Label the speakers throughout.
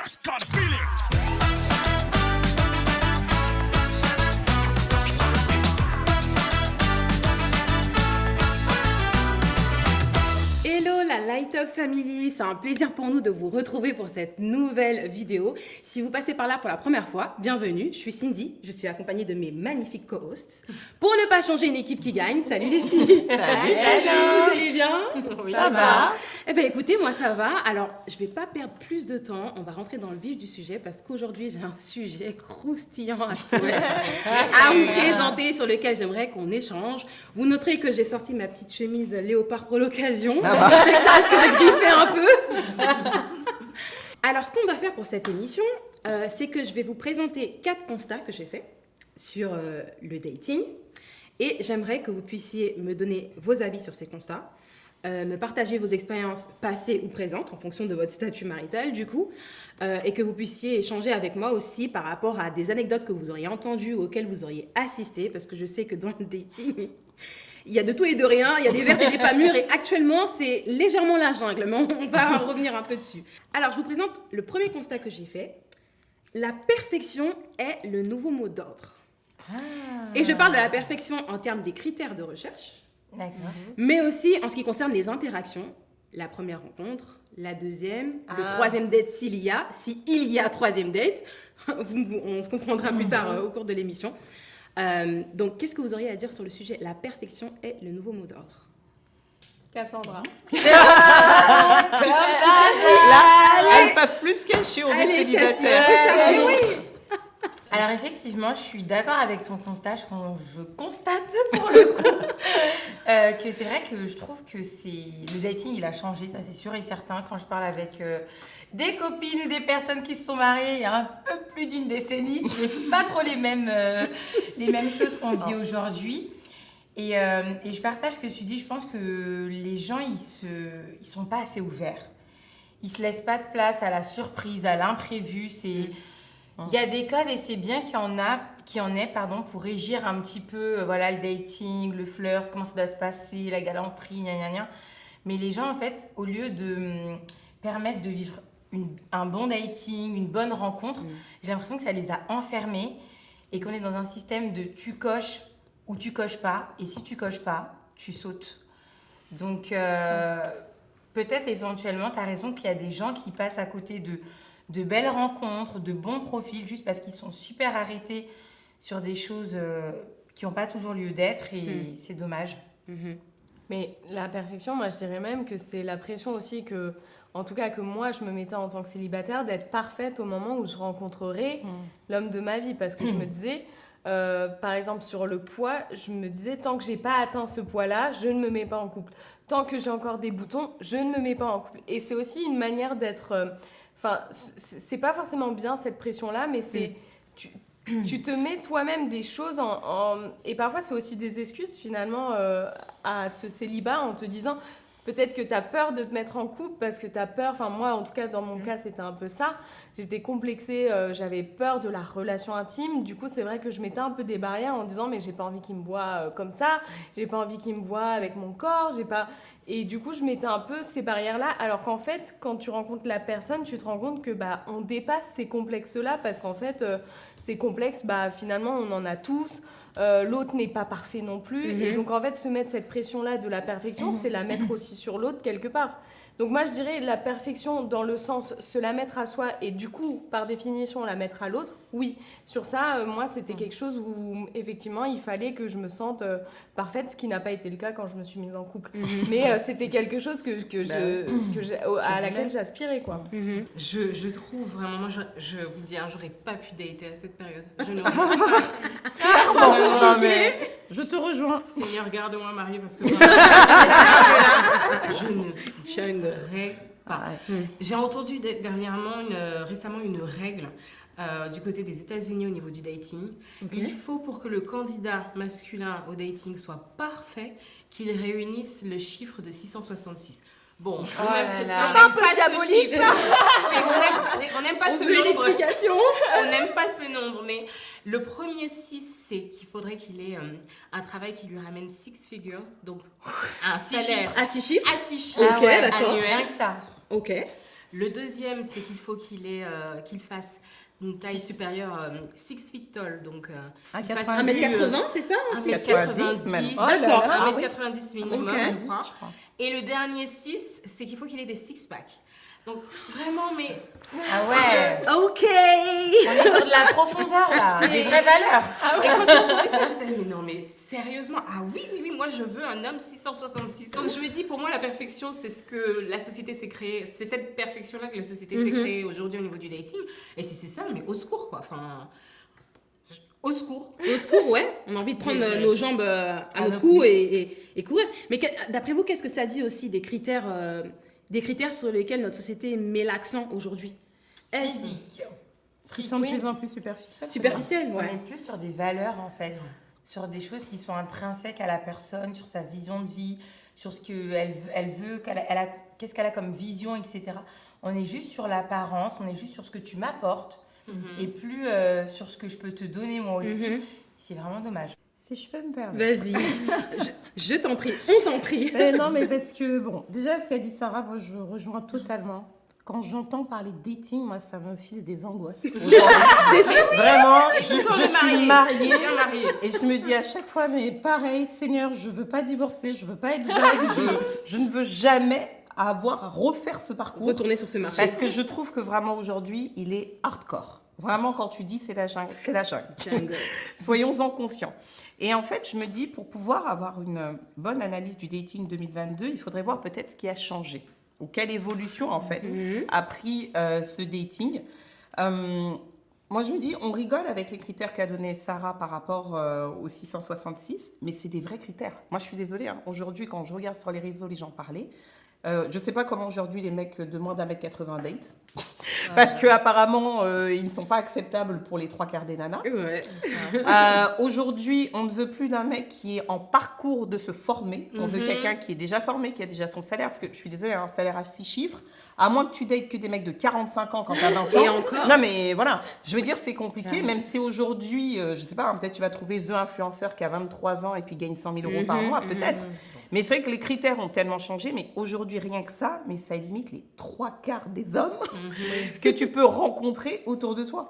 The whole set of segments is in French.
Speaker 1: just gotta feel it.
Speaker 2: Hello la Light Up Family, c'est un plaisir pour nous de vous retrouver pour cette nouvelle vidéo. Si vous passez par là pour la première fois, bienvenue, je suis Cindy, je suis accompagnée de mes magnifiques co-hosts. Pour ne pas changer une équipe qui gagne, salut les filles.
Speaker 3: Salut.
Speaker 2: Vous allez bien?
Speaker 3: Oui, ça va.
Speaker 2: Eh bien écoutez, moi ça va. Alors je vais pas perdre plus de temps, on va rentrer dans le vif du sujet parce qu'aujourd'hui j'ai un sujet croustillant à souhait à vous présenter sur lequel j'aimerais qu'on échange. Vous noterez que j'ai sorti ma petite chemise léopard pour l'occasion. Je sais que ça risque de griffer un peu. Alors, ce qu'on va faire pour cette émission, c'est que je vais vous présenter 4 constats que j'ai faits sur le dating. Et j'aimerais que vous puissiez me donner vos avis sur ces constats, me partager vos expériences passées ou présentes en fonction de votre statut marital, du coup, et que vous puissiez échanger avec moi aussi par rapport à des anecdotes que vous auriez entendues ou auxquelles vous auriez assisté, parce que je sais que dans le dating, il y a de tout et de rien, il y a des vertes et des pas mûres, et actuellement, c'est légèrement la jungle, mais on va revenir un peu dessus. Alors, je vous présente le premier constat que j'ai fait. La perfection est le nouveau mot d'ordre. Et je parle de la perfection en termes des critères de recherche, mais aussi en ce qui concerne les interactions. La première rencontre, la deuxième, le troisième date s'il y a troisième date. On se comprendra plus tard au cours de l'émission. Donc, qu'est-ce que vous auriez à dire sur le sujet? La perfection est le nouveau mot d'ordre.
Speaker 4: Cassandra.
Speaker 3: Là, elles ne peuvent plus se cacher au célibataire.
Speaker 4: Alors effectivement, je suis d'accord avec ton constat. Je constate pour le coup que c'est vrai que je trouve que le dating, il a changé, ça c'est sûr et certain. Quand je parle avec des copines ou des personnes qui se sont mariées il y a un peu plus d'une décennie, c'est pas trop les mêmes choses qu'on vit aujourd'hui. Et je partage ce que tu dis. Je pense que les gens, ils sont pas assez ouverts. Ils se laissent pas de place à la surprise, à l'imprévu. Il y a des codes et c'est bien qu'il y en ait pour régir un petit peu le dating, le flirt, comment ça doit se passer, la galanterie, gna gna gna. Mais les gens, en fait, au lieu de permettre de vivre un bon dating, une bonne rencontre, j'ai l'impression que ça les a enfermés et qu'on est dans un système de tu coches ou tu coches pas. Et si tu coches pas, tu sautes. Donc, peut-être éventuellement, tu as raison qu'il y a des gens qui passent à côté de belles rencontres, de bons profils, juste parce qu'ils sont super arrêtés sur des choses qui n'ont pas toujours lieu d'être et c'est dommage.
Speaker 5: Mais la perfection, moi je dirais même que c'est la pression aussi que, en tout cas que moi je me mettais en tant que célibataire, d'être parfaite au moment où je rencontrerai l'homme de ma vie. Parce que je me disais, par exemple sur le poids, je me disais tant que j'ai pas atteint ce poids-là, je ne me mets pas en couple. Tant que j'ai encore des boutons, je ne me mets pas en couple. Et c'est aussi une manière d'être... Enfin, c'est pas forcément bien cette pression-là, mais c'est... Tu te mets toi-même des choses et parfois c'est aussi des excuses finalement à ce célibat en te disant peut-être que tu as peur de te mettre en couple parce que tu as peur, enfin moi en tout cas dans mon cas c'était un peu ça, j'étais complexée, j'avais peur de la relation intime, du coup c'est vrai que je mettais un peu des barrières en disant mais j'ai pas envie qu'il me voie comme ça, j'ai pas envie qu'il me voie avec mon corps, et du coup je mettais un peu ces barrières-là, alors qu'en fait quand tu rencontres la personne tu te rends compte que on dépasse ces complexes-là parce qu'en fait ces complexes finalement on en a tous. L'autre n'est pas parfait non plus et donc en fait se mettre cette pression là de la perfection c'est la mettre aussi sur l'autre quelque part. Donc moi je dirais la perfection dans le sens se la mettre à soi et du coup par définition la mettre à l'autre, oui sur ça moi c'était quelque chose où effectivement il fallait que je me sente parfaite, ce qui n'a pas été le cas quand je me suis mise en couple mais c'était quelque chose à laquelle j'aspirais quoi.
Speaker 3: Je trouve vraiment, moi je vous dis, j'aurais pas pu dater à cette période. Je n'aurais pas.
Speaker 6: Non, mais je te rejoins.
Speaker 3: Seigneur, garde-moi mariée parce que là, je ne pourrais pas. J'ai entendu récemment une règle du côté des États-Unis au niveau du dating. Il faut pour que le candidat masculin au dating soit parfait qu'il réunisse le chiffre de 666. Bon, on n'aime pas ce chiffre. Oui, on n'aime pas ce nombre. On n'aime pas ce nombre, mais le premier 6, c'est qu'il faudrait qu'il ait un travail qui lui ramène 6 figures, donc un salaire.
Speaker 2: À 6 chiffres.
Speaker 3: À 6 chiffres.
Speaker 2: Ok, d'accord.
Speaker 3: Annuel.
Speaker 4: Rien que ça.
Speaker 2: Ok.
Speaker 3: Le deuxième, c'est qu'il faut qu'il fasse une taille supérieure 6 feet tall, donc
Speaker 6: Ah,
Speaker 3: qu'il fasse
Speaker 2: 1m80, c'est ça?
Speaker 3: 1m90
Speaker 6: même.
Speaker 2: Oh là là.
Speaker 3: 1m90 minimum,
Speaker 2: Ok.
Speaker 3: je crois. Et le dernier 6, c'est qu'il faut qu'il ait des six-packs. Donc vraiment, mais
Speaker 4: Ah ouais.
Speaker 2: Ok.
Speaker 4: On est sur de la profondeur là,
Speaker 3: C'est-
Speaker 4: des vraies valeurs.
Speaker 3: Et quand j'ai entendu ça, j'étais mais non, mais sérieusement, ah oui, moi je veux un homme 666. Donc je me dis, pour moi, la perfection, c'est ce que la société s'est créée, c'est cette perfection-là que la société s'est créée aujourd'hui au niveau du dating. Et si c'est ça, mais au secours, quoi. Enfin, au secours.
Speaker 2: Au secours, ouais. On a envie de prendre
Speaker 3: J'ai-
Speaker 2: nos jambes à notre cou et courir. Mais d'après vous, qu'est-ce que ça dit aussi des critères sur lesquels notre société met l'accent aujourd'hui?
Speaker 4: Physique.
Speaker 6: Ils sont de plus en plus superficiels.
Speaker 2: Superficiel,
Speaker 4: On
Speaker 2: ouais.
Speaker 4: est plus sur des valeurs en fait, sur des choses qui sont intrinsèques à la personne, sur sa vision de vie, sur ce qu'elle veut, qu'est-ce qu'elle a comme vision, etc. On est juste sur l'apparence, on est juste sur ce que tu m'apportes et plus sur ce que je peux te donner moi aussi. C'est vraiment dommage.
Speaker 6: Si je peux me permettre.
Speaker 2: Vas-y. je t'en prie, on t'en prie.
Speaker 6: Non, mais parce que, bon, déjà, ce qu'a dit Sarah, moi, je rejoins totalement. Quand j'entends parler de dating, moi, ça me file des angoisses. Vraiment, je suis mariée.
Speaker 3: Bien mariée.
Speaker 6: Et je me dis à chaque fois, mais pareil, Seigneur, je veux pas divorcer, je veux pas être veuve, je ne veux jamais avoir à refaire ce parcours.
Speaker 2: Retourner sur ce marché.
Speaker 6: Parce que je trouve que vraiment aujourd'hui, il est hardcore. Vraiment, quand tu dis c'est la jungle, c'est la jungle.
Speaker 2: Jungle.
Speaker 6: Soyons-en conscients. Et en fait, je me dis, pour pouvoir avoir une bonne analyse du dating 2022, il faudrait voir peut-être ce qui a changé. Ou quelle évolution, en fait, a pris ce dating. Moi, je me dis, on rigole avec les critères qu'a donné Sarah par rapport au 666, mais c'est des vrais critères. Moi, je suis désolée. Hein. Aujourd'hui, quand je regarde sur les réseaux, les gens parlaient. Je ne sais pas comment aujourd'hui les mecs de moins d'1m80 date. Parce qu'apparemment, ils ne sont pas acceptables pour les 3/4 des nanas.
Speaker 2: Ouais.
Speaker 6: Aujourd'hui, on ne veut plus d'un mec qui est en parcours de se former. On veut quelqu'un qui est déjà formé, qui a déjà son salaire. Parce que je suis désolée, un salaire à 6 chiffres. À moins que tu dates que des mecs de 45 ans quand tu as 20 ans.
Speaker 2: Et encore.
Speaker 6: Non, mais voilà. Je veux dire, c'est compliqué. Même si aujourd'hui, je sais pas, hein, peut-être tu vas trouver The Influenceur qui a 23 ans et puis gagne 100 000 euros par mois, peut-être. Mais c'est vrai que les critères ont tellement changé. Mais aujourd'hui, rien que ça, mais ça limite les 3/4 des hommes que tu peux rencontrer autour de toi.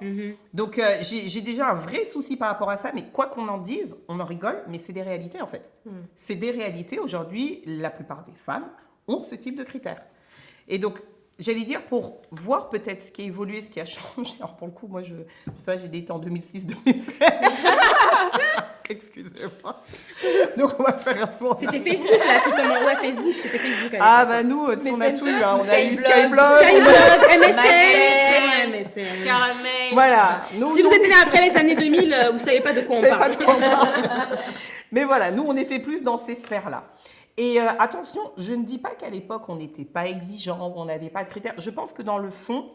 Speaker 6: Donc, j'ai déjà un vrai souci par rapport à ça. Mais quoi qu'on en dise, on en rigole, mais c'est des réalités en fait. C'est des réalités. Aujourd'hui, la plupart des femmes ont ce type de critères. Et donc, j'allais dire, pour voir peut-être ce qui a évolué, ce qui a changé. Alors, pour le coup, moi, je sais pas, j'ai daté en 2006-2007. Excusez-moi. Donc, on va faire un soin.
Speaker 2: C'était Facebook là qui commande. Ouais, Facebook, c'était Facebook.
Speaker 6: Ah, bah nous, on a tout eu. Hein. On a eu
Speaker 4: Skyblog.
Speaker 6: Skyblog.
Speaker 2: MSN.
Speaker 3: Caramel.
Speaker 6: Voilà. Nous,
Speaker 2: Si vous êtes né après les années 2000, vous savez pas de quoi on
Speaker 6: c'est pas
Speaker 2: parle.
Speaker 6: de quoi on parle. Mais voilà, nous, on était plus dans ces sphères-là. Et attention, je ne dis pas qu'à l'époque, on n'était pas exigeant, on n'avait pas de critères. Je pense que dans le fond,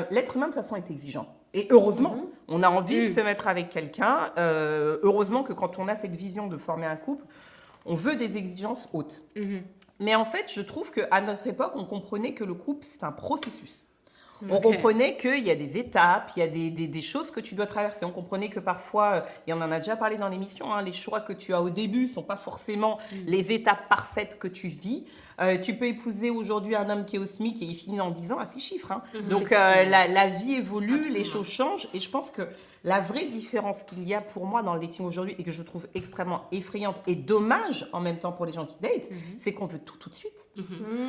Speaker 6: l'être humain, de toute façon, est exigeant. Et heureusement, on a envie de se mettre avec quelqu'un. Heureusement que quand on a cette vision de former un couple, on veut des exigences hautes. Mais en fait, je trouve qu'à notre époque, on comprenait que le couple, c'est un processus. On comprenait qu'il y a des étapes, il y a des choses que tu dois traverser. On comprenait que parfois, et on en a déjà parlé dans l'émission, hein, les choix que tu as au début ne sont pas forcément les étapes parfaites que tu vis. Tu peux épouser aujourd'hui un homme qui est au SMIC et il finit en 10 ans à 6 chiffres. Hein. Donc la vie évolue,
Speaker 3: Absolument.
Speaker 6: les choses changent. Et je pense que la vraie différence qu'il y a pour moi dans le dating aujourd'hui et que je trouve extrêmement effrayante et dommage en même temps pour les gens qui datent, c'est qu'on veut tout de suite.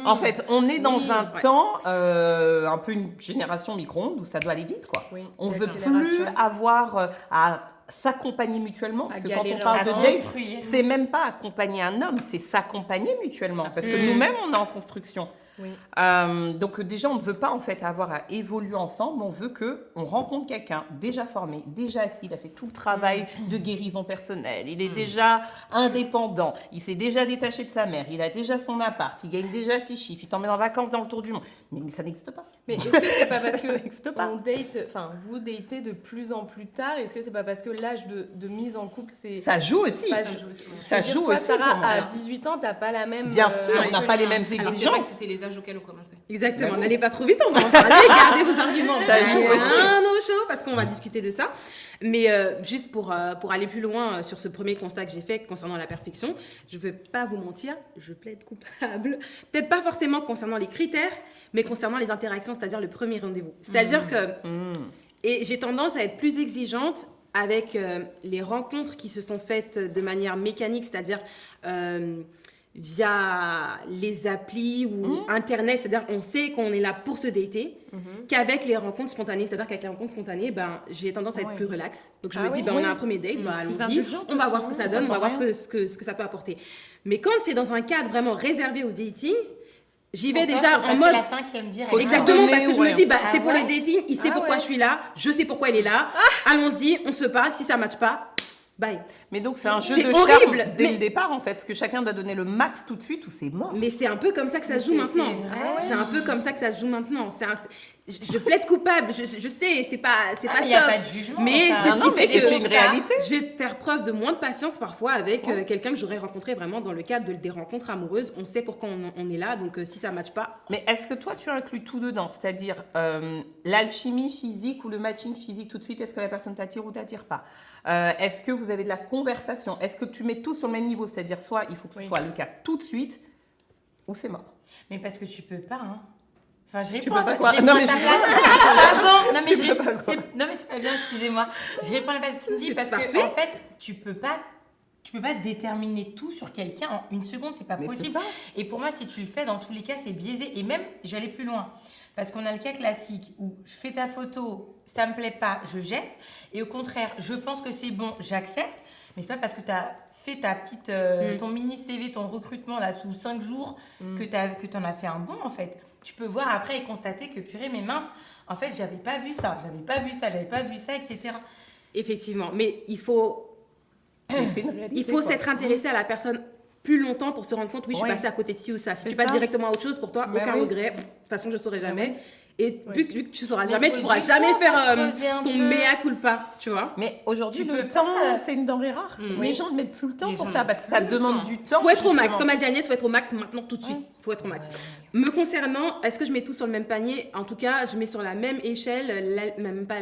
Speaker 6: En fait, on est dans un temps, un peu une génération micro-ondes où ça doit aller vite, quoi.
Speaker 5: Oui,
Speaker 6: On veut
Speaker 5: l'accélération.
Speaker 6: plus avoir à s'accompagner mutuellement. Parce que quand on
Speaker 5: galérer
Speaker 6: parle de
Speaker 5: à
Speaker 6: date,
Speaker 4: construire.
Speaker 6: c'est même pas accompagner un homme, c'est s'accompagner mutuellement. Parce que nous-mêmes, on est en construction.
Speaker 5: Oui.
Speaker 6: Donc déjà, on ne veut pas en fait avoir à évoluer ensemble. On veut qu'on rencontre quelqu'un déjà formé, déjà assis, il a fait tout le travail de guérison personnelle, il est déjà indépendant, il s'est déjà détaché de sa mère, il a déjà son appart, il gagne déjà 6 chiffres, il t'emmène en vacances dans le tour du monde. Mais ça n'existe pas.
Speaker 5: Mais est-ce que c'est pas parce que
Speaker 6: n'existe pas.
Speaker 5: on date, enfin vous datez de plus en plus tard? Est-ce que c'est pas parce que l'âge de mise en couple c'est
Speaker 6: Ça joue aussi.
Speaker 5: pas-
Speaker 6: Ça
Speaker 5: Je veux dire,
Speaker 6: joue
Speaker 5: toi,
Speaker 6: aussi.
Speaker 5: Sarah,
Speaker 6: pour moi.
Speaker 5: à 18 ans, t'as pas la même.
Speaker 6: Bien sûr, on n'a pas les mêmes
Speaker 3: Alors, c'est vrai que
Speaker 6: exigences.
Speaker 3: c'était les les âges auxquels on commençait.
Speaker 2: Exactement,
Speaker 6: Bah oui.
Speaker 2: n'allez pas trop vite, on va en parler, gardez vos arguments.
Speaker 6: Ça joue aussi.
Speaker 2: Un au chaud parce qu'on va discuter de ça. Mais juste pour aller plus loin sur ce premier constat que j'ai fait concernant la perfection, je ne vais pas vous mentir, je plaide coupable. Peut-être pas forcément concernant les critères, mais concernant les interactions, c'est-à-dire le premier rendez-vous. C'est-à-dire que, et j'ai tendance à être plus exigeante avec les rencontres qui se sont faites de manière mécanique, c'est-à-dire via les applis ou Internet, c'est-à-dire on sait qu'on est là pour se dater, qu'avec les rencontres spontanées. C'est-à-dire qu'avec les rencontres spontanées, ben, j'ai tendance à être plus relax. Donc je me dis, ben, on a un premier date, ben, allons-y,
Speaker 5: indulgente
Speaker 2: on va
Speaker 5: aussi,
Speaker 2: voir ce que ça donne, on va voir ce que ça peut apporter. Mais quand c'est dans un cadre vraiment réservé au dating, j'y vais déjà en mode...
Speaker 4: C'est la cinquième direct.
Speaker 2: Exactement,
Speaker 6: donner,
Speaker 2: parce que je me
Speaker 6: ouais.
Speaker 2: dis, bah,
Speaker 4: Ah
Speaker 2: c'est pour
Speaker 4: ouais.
Speaker 2: le dating, il sait pourquoi je suis là, je sais pourquoi il est là, allons-y, on se parle, si ça ne matche pas, bye.
Speaker 6: Mais donc, c'est un jeu
Speaker 2: C'est
Speaker 6: de
Speaker 2: horrible,
Speaker 6: charme dès
Speaker 2: mais-
Speaker 6: le départ, en fait. Parce que chacun doit donner le max tout de suite ou c'est mort.
Speaker 2: Mais c'est un peu comme ça que ça se joue
Speaker 4: c'est
Speaker 2: maintenant.
Speaker 4: vrai.
Speaker 2: C'est un peu comme ça que ça se joue maintenant. Je plaide coupable, je sais, c'est pas
Speaker 4: Ah,
Speaker 2: pas
Speaker 4: mais il n'y a
Speaker 2: top.
Speaker 4: pas de jugement.
Speaker 2: Mais
Speaker 4: ça.
Speaker 2: c'est ce
Speaker 6: non,
Speaker 2: qui
Speaker 6: mais
Speaker 2: fait que
Speaker 6: c'est une réalité.
Speaker 2: je vais faire preuve de moins de patience parfois avec quelqu'un que j'aurais rencontré vraiment dans le cadre des rencontres amoureuses. On sait pourquoi on est là, donc si ça ne matche pas,
Speaker 6: Mais est-ce que toi, tu inclus tout dedans? C'est-à-dire l'alchimie physique ou le matching physique tout de suite? Est-ce que la personne t'attire ou t'attire pas? Est-ce que vous avez de la conversation? Est-ce que tu mets tout sur le même niveau? C'est-à-dire soit il faut que ce soit le cas tout de suite ou c'est mort.
Speaker 4: Mais parce que tu peux pas, hein. Enfin, je
Speaker 6: Tu
Speaker 4: réponds
Speaker 6: peux
Speaker 4: à
Speaker 6: pas quoi?
Speaker 4: je
Speaker 6: Non,
Speaker 4: réponds
Speaker 6: mais
Speaker 4: à sa
Speaker 6: je-
Speaker 4: place. Pardon, non mais,
Speaker 6: Tu peux pas quoi?
Speaker 4: non mais c'est pas bien, excusez-moi. Je réponds à la place de Cindy
Speaker 2: C'est
Speaker 4: parce
Speaker 2: parfait.
Speaker 4: que en fait, tu peux pas déterminer tout sur quelqu'un en une seconde, c'est pas
Speaker 6: Mais c'est
Speaker 4: possible.
Speaker 6: ça.
Speaker 4: Et pour moi, si tu le fais, dans tous les cas, c'est biaisé. Et même, je vais aller plus loin. Parce qu'on a le cas classique où je fais ta photo, ça me plaît pas, je jette. Et au contraire, je pense que c'est bon, j'accepte. Mais c'est pas parce que tu as fait ta petite, ton mini CV, ton recrutement là sous 5 jours que tu en as fait un bon en fait. Tu peux voir après et constater que purée, mais mince, en fait, j'avais pas vu ça, etc.
Speaker 2: effectivement. Mais il faut
Speaker 6: Mais c'est une réalité.
Speaker 2: Il faut
Speaker 6: quoi.
Speaker 2: s'être intéressé à la personne plus longtemps pour se rendre compte, oui, je suis
Speaker 6: Ouais.
Speaker 2: passée à côté de ci ou ça. Si
Speaker 6: C'est
Speaker 2: tu passes
Speaker 6: ça.
Speaker 2: directement à autre chose, pour toi,
Speaker 6: Bah
Speaker 2: aucun
Speaker 6: oui.
Speaker 2: regret. De toute façon, je ne saurais jamais. Et
Speaker 5: Ouais.
Speaker 2: vu que tu ne sauras
Speaker 4: Mais
Speaker 2: jamais,
Speaker 4: faut
Speaker 2: tu pourras
Speaker 4: du
Speaker 2: jamais
Speaker 4: temps
Speaker 2: faire
Speaker 4: pour creuser un
Speaker 2: ton
Speaker 4: peu.
Speaker 2: mea culpa, tu vois.
Speaker 6: Mais aujourd'hui,
Speaker 4: Tu
Speaker 6: le
Speaker 4: peux
Speaker 6: temps,
Speaker 4: pas.
Speaker 6: c'est une denrée rare.
Speaker 2: Mm.
Speaker 6: Les gens ne mettent plus le temps
Speaker 3: Les
Speaker 6: pour
Speaker 3: gens
Speaker 6: ça
Speaker 3: mettent
Speaker 6: parce que ça
Speaker 3: plus le
Speaker 6: demande
Speaker 3: temps.
Speaker 6: du temps.
Speaker 2: Faut être au max.
Speaker 6: justement.
Speaker 2: Comme a dit Agnès, faut être au max maintenant, tout de suite. Faut être au max. Me concernant, est-ce que je mets tout sur le même panier? En tout cas, je mets sur la même échelle, même pas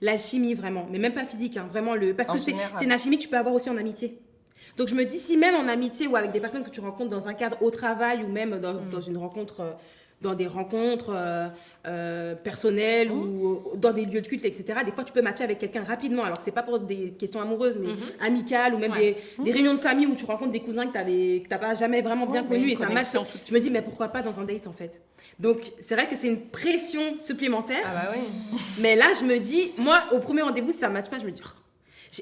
Speaker 2: l'alchimie vraiment, mais même pas physique, hein, vraiment parce
Speaker 6: En
Speaker 2: que c'est
Speaker 6: général.
Speaker 2: une alchimie que tu peux avoir aussi en amitié. Donc je me dis, si même en amitié ou avec des personnes que tu rencontres dans un cadre au travail ou même dans une rencontre, dans des rencontres personnelles ou dans des lieux de culte, etc., des fois tu peux matcher avec quelqu'un rapidement, alors que c'est pas pour des questions amoureuses, mais amicales ou même des réunions de famille où tu rencontres des cousins que t'as pas jamais vraiment bien
Speaker 6: Ouais,
Speaker 2: connus
Speaker 6: une
Speaker 2: et ça match.
Speaker 6: connexion tout de
Speaker 2: Je me dis, mais pourquoi pas dans un date en fait? Donc c'est vrai que c'est une pression supplémentaire,
Speaker 5: Ah bah oui.
Speaker 2: mais là je me dis, moi au premier rendez-vous, si ça matche pas, je me dis, oh,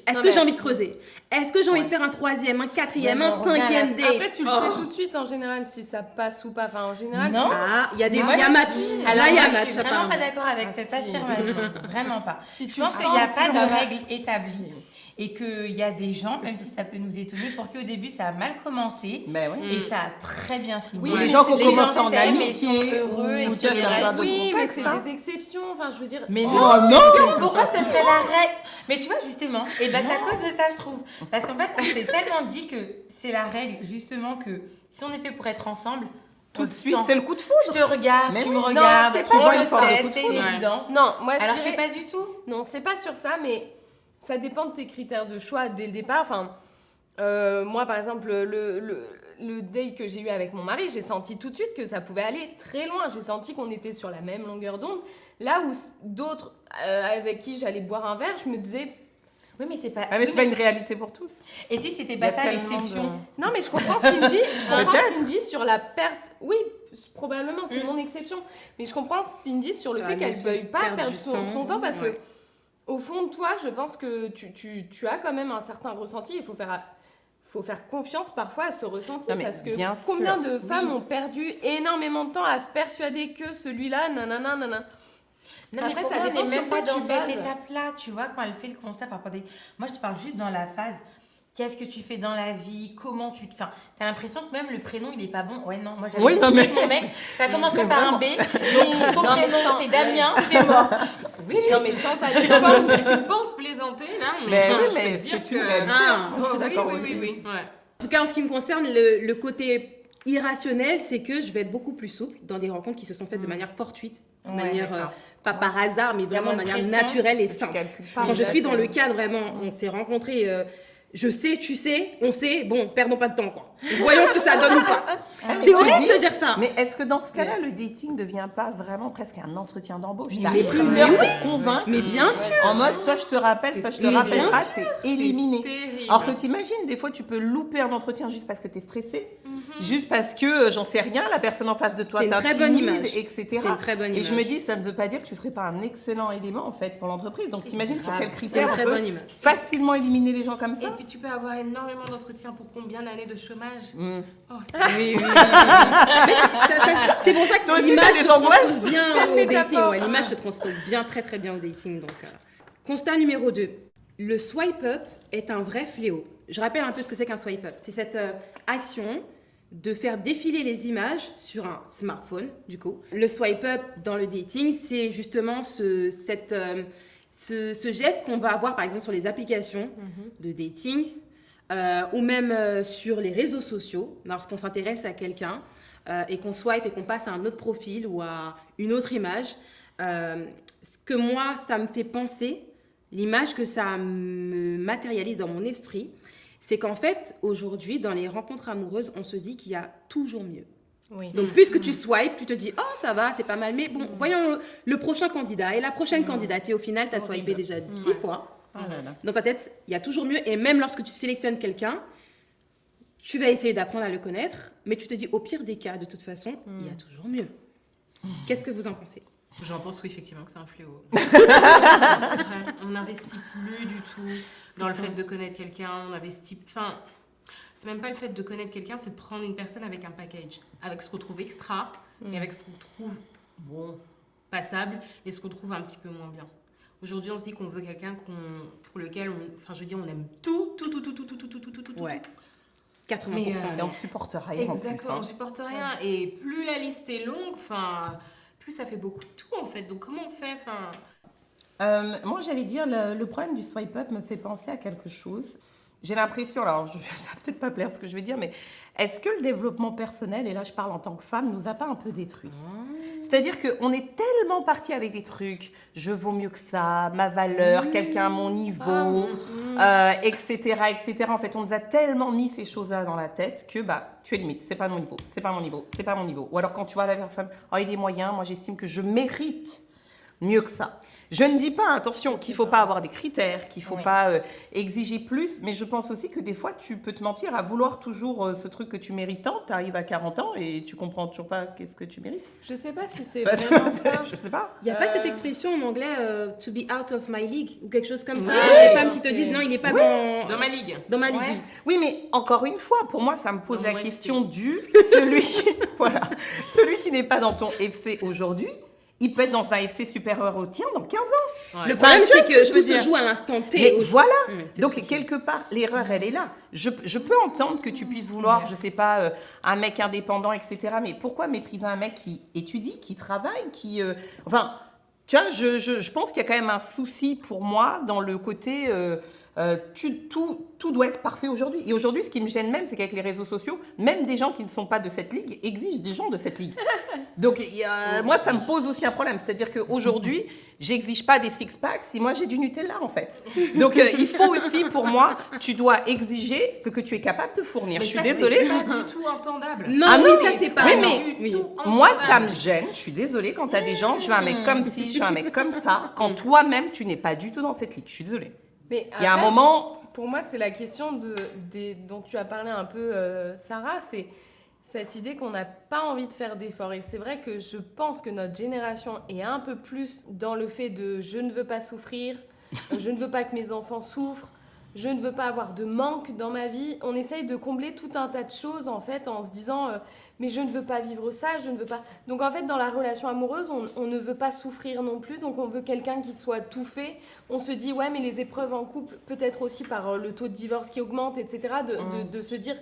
Speaker 2: est-ce
Speaker 5: Non,
Speaker 2: que
Speaker 5: mais-
Speaker 2: j'ai envie de creuser? Est-ce que j'ai envie de faire un troisième, un quatrième,
Speaker 4: Ouais,
Speaker 2: un
Speaker 4: mais on revient à
Speaker 2: cinquième
Speaker 4: la-
Speaker 2: date?
Speaker 5: Après, tu le
Speaker 2: Oh.
Speaker 5: sais tout de suite en général si ça passe ou pas. Enfin, en général,
Speaker 4: Non.
Speaker 2: Ah, il y a des
Speaker 4: Moi,
Speaker 2: il y a
Speaker 4: je
Speaker 2: match.
Speaker 4: suis-
Speaker 2: Là,
Speaker 4: Alors,
Speaker 2: il y a
Speaker 4: moi,
Speaker 2: match.
Speaker 4: je suis vraiment
Speaker 2: apparemment.
Speaker 4: pas d'accord avec
Speaker 5: Ah,
Speaker 4: cette
Speaker 5: si.
Speaker 4: affirmation. Vraiment pas.
Speaker 5: si
Speaker 4: Je
Speaker 5: tu
Speaker 4: pense
Speaker 5: le
Speaker 4: qu'il n'y a
Speaker 5: sens,
Speaker 4: pas
Speaker 5: si
Speaker 4: de
Speaker 5: ça va-
Speaker 4: règle établie. Et qu'il y a des gens, même si ça peut nous étonner, pour qui au début ça a mal commencé
Speaker 6: Mais oui.
Speaker 4: et ça a très bien fini.
Speaker 6: Oui, les gens qui ont
Speaker 4: Les gens
Speaker 6: commencé en
Speaker 4: s'aiment et
Speaker 6: amitié
Speaker 4: sont heureux,
Speaker 6: ou
Speaker 4: etc.
Speaker 6: tu as plein d'autres
Speaker 5: Oui, mais
Speaker 6: contextes,
Speaker 5: c'est
Speaker 6: hein.
Speaker 5: des exceptions. Enfin, je veux dire.
Speaker 4: Mais
Speaker 6: Oh
Speaker 4: non,
Speaker 6: non.
Speaker 4: pourquoi ce serait la règle? Mais tu vois, justement, et ben c'est à cause de ça, je trouve. Parce qu'en fait, on s'est tellement dit que c'est la règle, justement, que si on est fait pour être ensemble,
Speaker 6: Tout
Speaker 4: on
Speaker 6: de
Speaker 4: le
Speaker 6: suite,
Speaker 4: sent.
Speaker 6: c'est le coup de
Speaker 4: Je
Speaker 6: foudre.
Speaker 4: te regarde,
Speaker 6: Mais
Speaker 4: tu
Speaker 6: oui.
Speaker 4: me
Speaker 6: Non,
Speaker 4: regardes,
Speaker 5: c'est
Speaker 4: tu
Speaker 5: pas
Speaker 4: le
Speaker 6: une forme de coup
Speaker 4: sais,
Speaker 6: de
Speaker 4: c'est
Speaker 6: foudre.
Speaker 4: une évidence.
Speaker 5: Non, moi je
Speaker 4: Alors
Speaker 5: dirais.
Speaker 4: que pas du tout.
Speaker 5: Non, c'est pas sur ça, mais ça dépend de tes critères de choix dès le départ. Enfin, moi, par exemple, le date que j'ai eu avec mon mari, j'ai senti tout de suite que ça pouvait aller très loin. J'ai senti qu'on était sur la même longueur d'onde. Là où d'autres avec qui j'allais boire un verre, je me disais...
Speaker 4: Oui, mais c'est pas.
Speaker 6: Ah, mais
Speaker 4: oui,
Speaker 6: c'est pas une réalité pour tous.
Speaker 4: Et si c'était
Speaker 6: Il y
Speaker 4: pas
Speaker 6: a
Speaker 4: ça
Speaker 6: tellement
Speaker 4: l'exception?
Speaker 6: de-
Speaker 5: Non, mais je comprends Cindy,
Speaker 6: Peut-être.
Speaker 5: Cindy sur la perte. Oui, probablement, c'est mon exception. Mais je comprends Cindy sur le
Speaker 2: Sur
Speaker 5: fait
Speaker 2: la
Speaker 5: qu'elle
Speaker 2: notion
Speaker 5: veuille
Speaker 2: de
Speaker 5: pas
Speaker 2: perdre
Speaker 5: perdre
Speaker 2: du
Speaker 5: son temps parce
Speaker 2: ouais.
Speaker 5: que, au fond de toi, je pense que tu as quand même un certain ressenti. Il faut faire confiance parfois à ce ressenti
Speaker 6: Non, mais
Speaker 5: parce que
Speaker 6: bien
Speaker 5: combien
Speaker 6: sûr,
Speaker 5: de femmes
Speaker 6: oui.
Speaker 5: ont perdu énormément de temps à se persuader que celui-là, nanana, nanana.
Speaker 4: Non, mais
Speaker 5: Après,
Speaker 4: pour
Speaker 5: ça
Speaker 4: moi, on
Speaker 5: dépend
Speaker 4: n'est
Speaker 5: sur
Speaker 4: même
Speaker 5: quoi
Speaker 4: pas
Speaker 5: tu
Speaker 4: dans cette
Speaker 5: bases.
Speaker 4: étape-là, tu vois, quand elle fait le constat par rapport à des... Moi, je te parle juste dans la phase, qu'est-ce que tu fais dans la vie, comment tu te... Enfin, t'as l'impression que même le prénom, il est pas bon. Ouais, non, moi, j'avais
Speaker 6: Oui,
Speaker 4: dit
Speaker 6: non, mais-
Speaker 4: avec mon mec, ça commencerait
Speaker 6: C'est
Speaker 4: par un B, donc ton
Speaker 5: Non, mais
Speaker 4: prénom,
Speaker 5: sans-
Speaker 4: c'est Damien, c'est mort.
Speaker 5: Oui, non, mais sans ça,
Speaker 3: Tu penses plaisanter là?
Speaker 6: Mais oui,
Speaker 3: je peux
Speaker 6: mais
Speaker 3: te dire
Speaker 6: c'est une
Speaker 3: que-
Speaker 6: réalité.
Speaker 2: Ah,
Speaker 6: hein. Moi, je suis
Speaker 3: oui,
Speaker 6: d'accord
Speaker 3: oui,
Speaker 6: aussi.
Speaker 3: oui, oui. Ouais.
Speaker 2: En tout cas, en ce qui me concerne, le côté irrationnel, c'est que je vais être beaucoup plus souple dans des rencontres qui se sont faites de manière fortuite, de manière pas par hasard, mais vraiment de manière naturelle et simple. Quand je suis dans le cadre vraiment, on s'est rencontrés, je sais, tu sais, on sait, bon, perdons pas de temps, quoi. Voyons ce que ça donne ou pas. C'est horrible de dire ça.
Speaker 6: Mais est-ce que dans ce cas-là, le dating ne devient pas vraiment presque un entretien d'embauche? T'as
Speaker 2: mais
Speaker 6: une heure
Speaker 2: oui.
Speaker 6: pour convaincre.
Speaker 2: Mais bien sûr.
Speaker 6: En mode, soit je te rappelle, soit je te rappelle
Speaker 2: bien
Speaker 6: pas,
Speaker 2: sûr.
Speaker 6: t'es éliminé.
Speaker 3: terrible.
Speaker 6: Alors que t'imagines, des fois, tu peux louper un entretien juste parce que t'es stressé, juste parce que, j'en sais rien, la personne en face de toi
Speaker 2: C'est une très bonne
Speaker 6: t'intimide,
Speaker 2: image.
Speaker 6: etc.
Speaker 2: C'est une très bonne
Speaker 6: Et je
Speaker 2: image.
Speaker 6: me dis, ça ne veut pas dire que tu serais pas un excellent élément, en fait, pour l'entreprise. Donc, t'imagines sur quels
Speaker 2: C'est
Speaker 6: critères
Speaker 2: une
Speaker 6: on
Speaker 2: très
Speaker 6: peut
Speaker 2: bonne image.
Speaker 6: facilement éliminer les gens comme
Speaker 3: Et
Speaker 6: ça?
Speaker 3: puis tu peux avoir énormément d'entretiens pour combien d'années de chômage? Oh, c'est
Speaker 2: C'est pour ça
Speaker 6: Toi
Speaker 2: que
Speaker 6: aussi,
Speaker 2: l'image
Speaker 6: t'as
Speaker 2: se
Speaker 6: des angoisses.
Speaker 2: transpose bien au
Speaker 5: métaphore.
Speaker 2: dating. Ouais, l'image se transpose bien, très très bien au dating. Donc, constat numéro 2. Le swipe up est un vrai fléau. Je rappelle un peu ce que c'est qu'un swipe up. C'est cette action de faire défiler les images sur un smartphone, du coup. Le swipe up dans le dating, c'est justement ce geste qu'on va avoir, par exemple, sur les applications de dating ou même sur les réseaux sociaux, lorsqu'on s'intéresse à quelqu'un et qu'on swipe et qu'on passe à un autre profil ou à une autre image. Ce que moi, ça me fait penser, l'image que ça me matérialise dans mon esprit, c'est qu'en fait, aujourd'hui, dans les rencontres amoureuses, on se dit qu'il y a toujours mieux.
Speaker 5: Oui.
Speaker 2: Donc, puisque tu swipes, tu te dis « Oh, ça va, c'est pas mal, mais bon, voyons le prochain candidat et la prochaine candidate. » Et au final, tu as swipé déjà 10 fois.
Speaker 6: Oh là là.
Speaker 2: Dans ta tête, il y a toujours mieux. Et même lorsque tu sélectionnes quelqu'un, tu vas essayer d'apprendre à le connaître, mais tu te dis, au pire des cas, de toute façon, il y a toujours mieux. Qu'est-ce que vous en pensez?
Speaker 3: J'en pense oui, effectivement que c'est un fléau. C'est vrai, on n'investit plus du tout dans le fait de connaître quelqu'un, on investit... Enfin, c'est même pas le fait de connaître quelqu'un, c'est de prendre une personne avec un package, avec ce qu'on trouve extra et avec ce qu'on trouve, bon, passable et ce qu'on trouve un petit peu moins bien. Aujourd'hui, on se dit qu'on veut quelqu'un pour lequel enfin, je veux dire, on aime tout.
Speaker 2: Ouais. 80%.
Speaker 3: Mais,
Speaker 6: Et on ne supporte rien. en plus,
Speaker 3: Exactement,
Speaker 6: hein.
Speaker 3: on supporte rien. Et plus la liste est longue, enfin, plus ça fait beaucoup de tout en fait. Donc comment on fait, enfin...
Speaker 6: Moi, j'allais dire, le problème du swipe up me fait penser à quelque chose. J'ai l'impression, alors ça va peut-être pas plaire ce que je vais dire, mais est-ce que le développement personnel, et là je parle en tant que femme, nous a pas un peu détruits? C'est-à-dire qu'on est tellement parti avec des trucs, je vaux mieux que ça, ma valeur, quelqu'un à mon niveau, etc., etc. En fait, on nous a tellement mis ces choses-là dans la tête que tu es limite, c'est pas mon niveau, c'est pas mon niveau, c'est pas mon niveau. Ou alors quand tu vois la personne, il y a des moyens, moi j'estime que je mérite mieux que ça. Je ne dis pas, attention, qu'il ne faut pas avoir des critères, qu'il ne faut pas exiger plus, mais je pense aussi que des fois, tu peux te mentir à vouloir toujours ce truc que tu mérites tant, tu arrives à 40 ans et tu comprends toujours pas qu'est-ce que tu mérites.
Speaker 5: Je sais pas si c'est vraiment ça.
Speaker 6: Je sais pas.
Speaker 2: Il n'y a pas cette expression en anglais to be out of my league ou quelque chose comme ça.
Speaker 3: Ouais.
Speaker 2: Les femmes qui te disent non, il n'est pas
Speaker 3: Dans ma ligue.
Speaker 2: dans ma ligue.
Speaker 5: Ouais.
Speaker 2: oui.
Speaker 6: Oui, mais encore une fois, pour moi, ça me pose
Speaker 3: Dans
Speaker 6: la
Speaker 3: mon
Speaker 6: question celui qui n'est pas dans ton FC aujourd'hui, il peut être dans un FC supérieur au tien dans 15 ans.
Speaker 3: Ouais.
Speaker 2: Le problème,
Speaker 6: tu vois
Speaker 2: c'est
Speaker 6: ce que
Speaker 2: que
Speaker 6: je veux
Speaker 2: tout
Speaker 6: dire?
Speaker 2: se joue à l'instant T.
Speaker 6: Mais
Speaker 2: aujourd'hui.
Speaker 6: voilà.
Speaker 2: C'est
Speaker 6: Donc
Speaker 2: ce que je-
Speaker 6: quelque part, l'erreur, elle est là. Je peux entendre que tu puisses vouloir, je sais pas, un mec indépendant, etc. Mais pourquoi mépriser un mec qui étudie, qui travaille, qui... Enfin, tu vois, je pense qu'il y a quand même un souci pour moi dans le côté... tout doit être parfait aujourd'hui. Et aujourd'hui, ce qui me gêne même, c'est qu'avec les réseaux sociaux, même des gens qui ne sont pas de cette ligue exigent des gens de cette ligue. Donc, moi, ça me pose aussi un problème. C'est-à-dire qu'aujourd'hui, j'exige pas des six-packs si moi, j'ai du Nutella, en fait. Donc, il faut aussi, pour moi, tu dois exiger ce que tu es capable de fournir.
Speaker 3: Mais
Speaker 6: je suis
Speaker 3: ça,
Speaker 6: désolée.
Speaker 3: c'est pas du tout entendable.
Speaker 2: Non,
Speaker 6: Ah
Speaker 2: oui,
Speaker 6: non,
Speaker 2: ça
Speaker 6: mais-
Speaker 2: c'est pas.
Speaker 6: oui,
Speaker 2: non.
Speaker 6: mais-
Speaker 2: Oui.
Speaker 3: tout
Speaker 6: Moi, ça
Speaker 3: entendable.
Speaker 6: me gêne. Je suis désolée quand tu as des gens, je veux un mec comme ci, je veux un mec comme ça. Quand toi-même, tu n'es pas du tout dans cette ligue. Je suis désolée.
Speaker 5: Mais
Speaker 6: Il y a un
Speaker 5: après,
Speaker 6: moment...
Speaker 5: pour moi, c'est la question dont tu as parlé un peu, Sarah, c'est cette idée qu'on n'a pas envie de faire d'efforts. Et c'est vrai que je pense que notre génération est un peu plus dans le fait de je ne veux pas souffrir, je ne veux pas que mes enfants souffrent, je ne veux pas avoir de manque dans ma vie. On essaye de combler tout un tas de choses en fait en se disant mais je ne veux pas vivre ça, je ne veux pas... Donc en fait dans la relation amoureuse on ne veut pas souffrir non plus, donc on veut quelqu'un qui soit tout fait. On se dit ouais mais les épreuves en couple, peut-être aussi par le taux de divorce qui augmente, etc. De se dire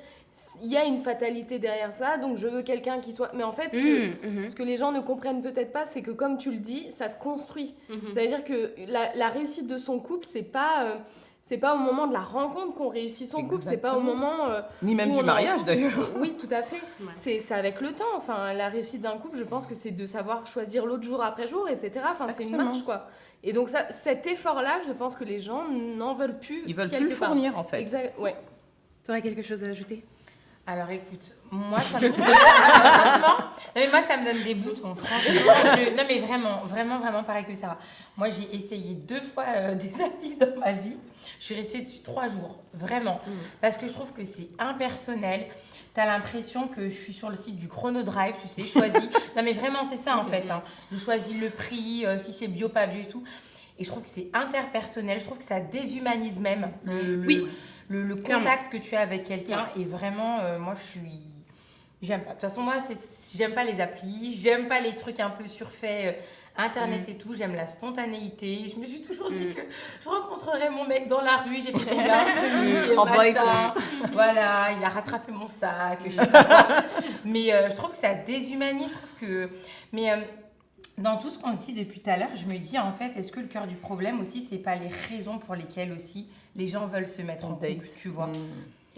Speaker 5: il y a une fatalité derrière ça, donc je veux quelqu'un qui soit... Mais en fait ce que les gens ne comprennent peut-être pas, c'est que comme tu le dis, ça se construit. C'est-à-dire que la réussite de son couple, c'est pas... c'est pas au moment de la rencontre qu'on réussit son couple, c'est pas au moment...
Speaker 6: Ni même
Speaker 5: où
Speaker 6: du
Speaker 5: on
Speaker 6: mariage, d'ailleurs.
Speaker 5: Oui, tout à fait.
Speaker 3: Ouais.
Speaker 5: C'est avec le temps. Enfin, la réussite d'un couple, je pense que c'est de savoir choisir l'autre jour après jour, etc. Enfin, c'est une
Speaker 6: Exactement.
Speaker 5: marche, quoi. Et donc, cet effort-là, je pense que les gens n'en veulent plus.
Speaker 6: Ils veulent plus
Speaker 5: quelque
Speaker 6: le
Speaker 5: part.
Speaker 6: fournir, en fait.
Speaker 5: Exact, ouais.
Speaker 2: Tu aurais quelque chose à ajouter?
Speaker 4: Alors écoute, moi ça me franchement, non mais moi ça me donne des boutons, franchement. Non mais vraiment pareil que ça. Moi j'ai essayé 2 fois des applis dans ma vie. Je suis restée dessus 3 jours, vraiment, parce que je trouve que c'est impersonnel. T'as l'impression que je suis sur le site du Chronodrive, tu sais, je choisis. Non mais vraiment c'est ça en fait. Hein. Je choisis le prix, si c'est bio, pas bio et tout. Et je trouve que c'est interpersonnel. Je trouve que ça déshumanise même le contact que tu as avec quelqu'un. Et vraiment, moi, j'aime pas. De toute façon, moi, j'aime pas les applis. J'aime pas les trucs un peu surfaits, Internet et tout. J'aime la spontanéité. Je me suis toujours dit que je rencontrerais mon mec dans la rue. J'ai fait tomber un truc,
Speaker 6: En vrai,
Speaker 4: machin. Voilà, il a rattrapé mon sac, je sais pas quoi. Mais je trouve que ça déshumanise. Je trouve que... Mais... dans tout ce qu'on dit depuis tout à l'heure, je me dis en fait, est-ce que le cœur du problème aussi, c'est pas les raisons pour lesquelles aussi les gens veulent se mettre en couple, tu vois.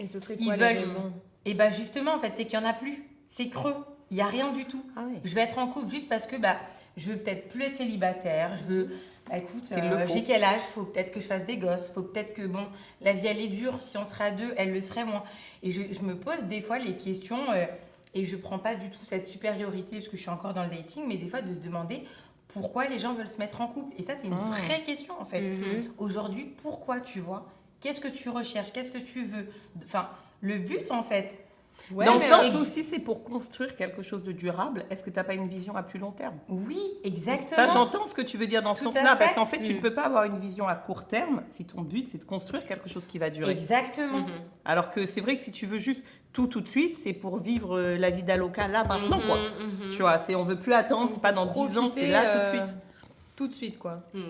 Speaker 5: Et ce serait
Speaker 4: Ils
Speaker 5: quoi les
Speaker 4: veulent.
Speaker 5: raisons?
Speaker 4: Et bah justement, en fait, c'est qu'il y en a plus. C'est creux. Il y a rien du tout.
Speaker 6: Ah ouais.
Speaker 4: Je vais être en couple juste parce que je veux peut-être plus être célibataire. Je veux. Écoute,
Speaker 6: Qu'il le faut.
Speaker 4: j'ai quel âge? Faut peut-être que je fasse des gosses. Faut peut-être que la vie elle est dure. Si on serait à 2, elle le serait moins. Et je me pose des fois les questions. Et je prends pas du tout cette supériorité parce que je suis encore dans le dating, mais des fois de se demander pourquoi les gens veulent se mettre en couple. Et ça, c'est une vraie question, en fait. Aujourd'hui, pourquoi, tu vois? Qu'est-ce que tu recherches? Qu'est-ce que tu veux? Enfin, le but, en fait.
Speaker 5: Ouais,
Speaker 6: Dans le
Speaker 5: mais
Speaker 6: sens où si c'est pour construire quelque chose de durable, est-ce que tu n'as pas une vision à plus long terme?
Speaker 4: Oui, exactement.
Speaker 6: Ça, j'entends ce que tu veux dire dans ce
Speaker 4: Tout à
Speaker 6: sens-là, parce
Speaker 4: fait.
Speaker 6: qu'en fait, tu ne peux pas avoir une vision à court terme si ton but, c'est de construire quelque chose qui va durer.
Speaker 4: Exactement.
Speaker 6: Alors que c'est vrai que si tu veux juste tout de suite, c'est pour vivre la vie d'Aloca là, maintenant, quoi. Tu vois, on veut plus attendre, c'est pas dans 10 ans, c'est
Speaker 5: Profiter,
Speaker 6: là tout de suite.
Speaker 5: Tout de suite, quoi.
Speaker 3: Ouais.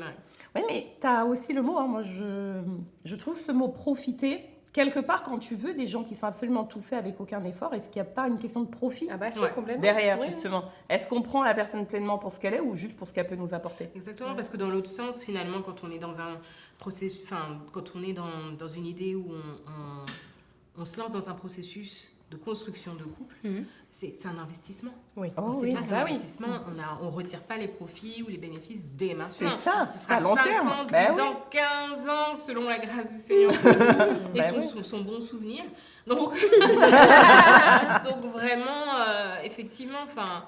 Speaker 6: Oui, mais tu as aussi le mot, hein, moi je trouve ce mot profiter, quelque part quand tu veux des gens qui sont absolument tout faits avec aucun effort, est-ce qu'il n'y a pas une question de profit
Speaker 5: Ah bah si,
Speaker 3: Ouais.
Speaker 5: complètement.
Speaker 6: derrière,
Speaker 5: Ouais.
Speaker 6: justement? Est-ce qu'on prend la personne pleinement pour ce qu'elle est ou juste pour ce qu'elle peut nous apporter?
Speaker 3: Exactement, parce que dans l'autre sens, finalement, quand on est dans un processus, enfin, quand on est dans une idée où on se lance dans un processus de construction de couple, c'est un investissement.
Speaker 5: Oui.
Speaker 6: Oh
Speaker 3: On sait
Speaker 6: oui.
Speaker 3: bien qu'un
Speaker 5: Bah oui.
Speaker 3: investissement, on ne retire pas les profits ou les bénéfices dès maintenant.
Speaker 6: C'est ça,
Speaker 3: Ce
Speaker 6: c'est
Speaker 3: sera
Speaker 6: à long
Speaker 3: 5
Speaker 6: terme.
Speaker 3: ans, 10
Speaker 6: Bah oui.
Speaker 3: ans, 15 ans, selon la grâce du Seigneur et
Speaker 6: Bah
Speaker 3: son bon souvenir. Donc, donc vraiment, effectivement, enfin,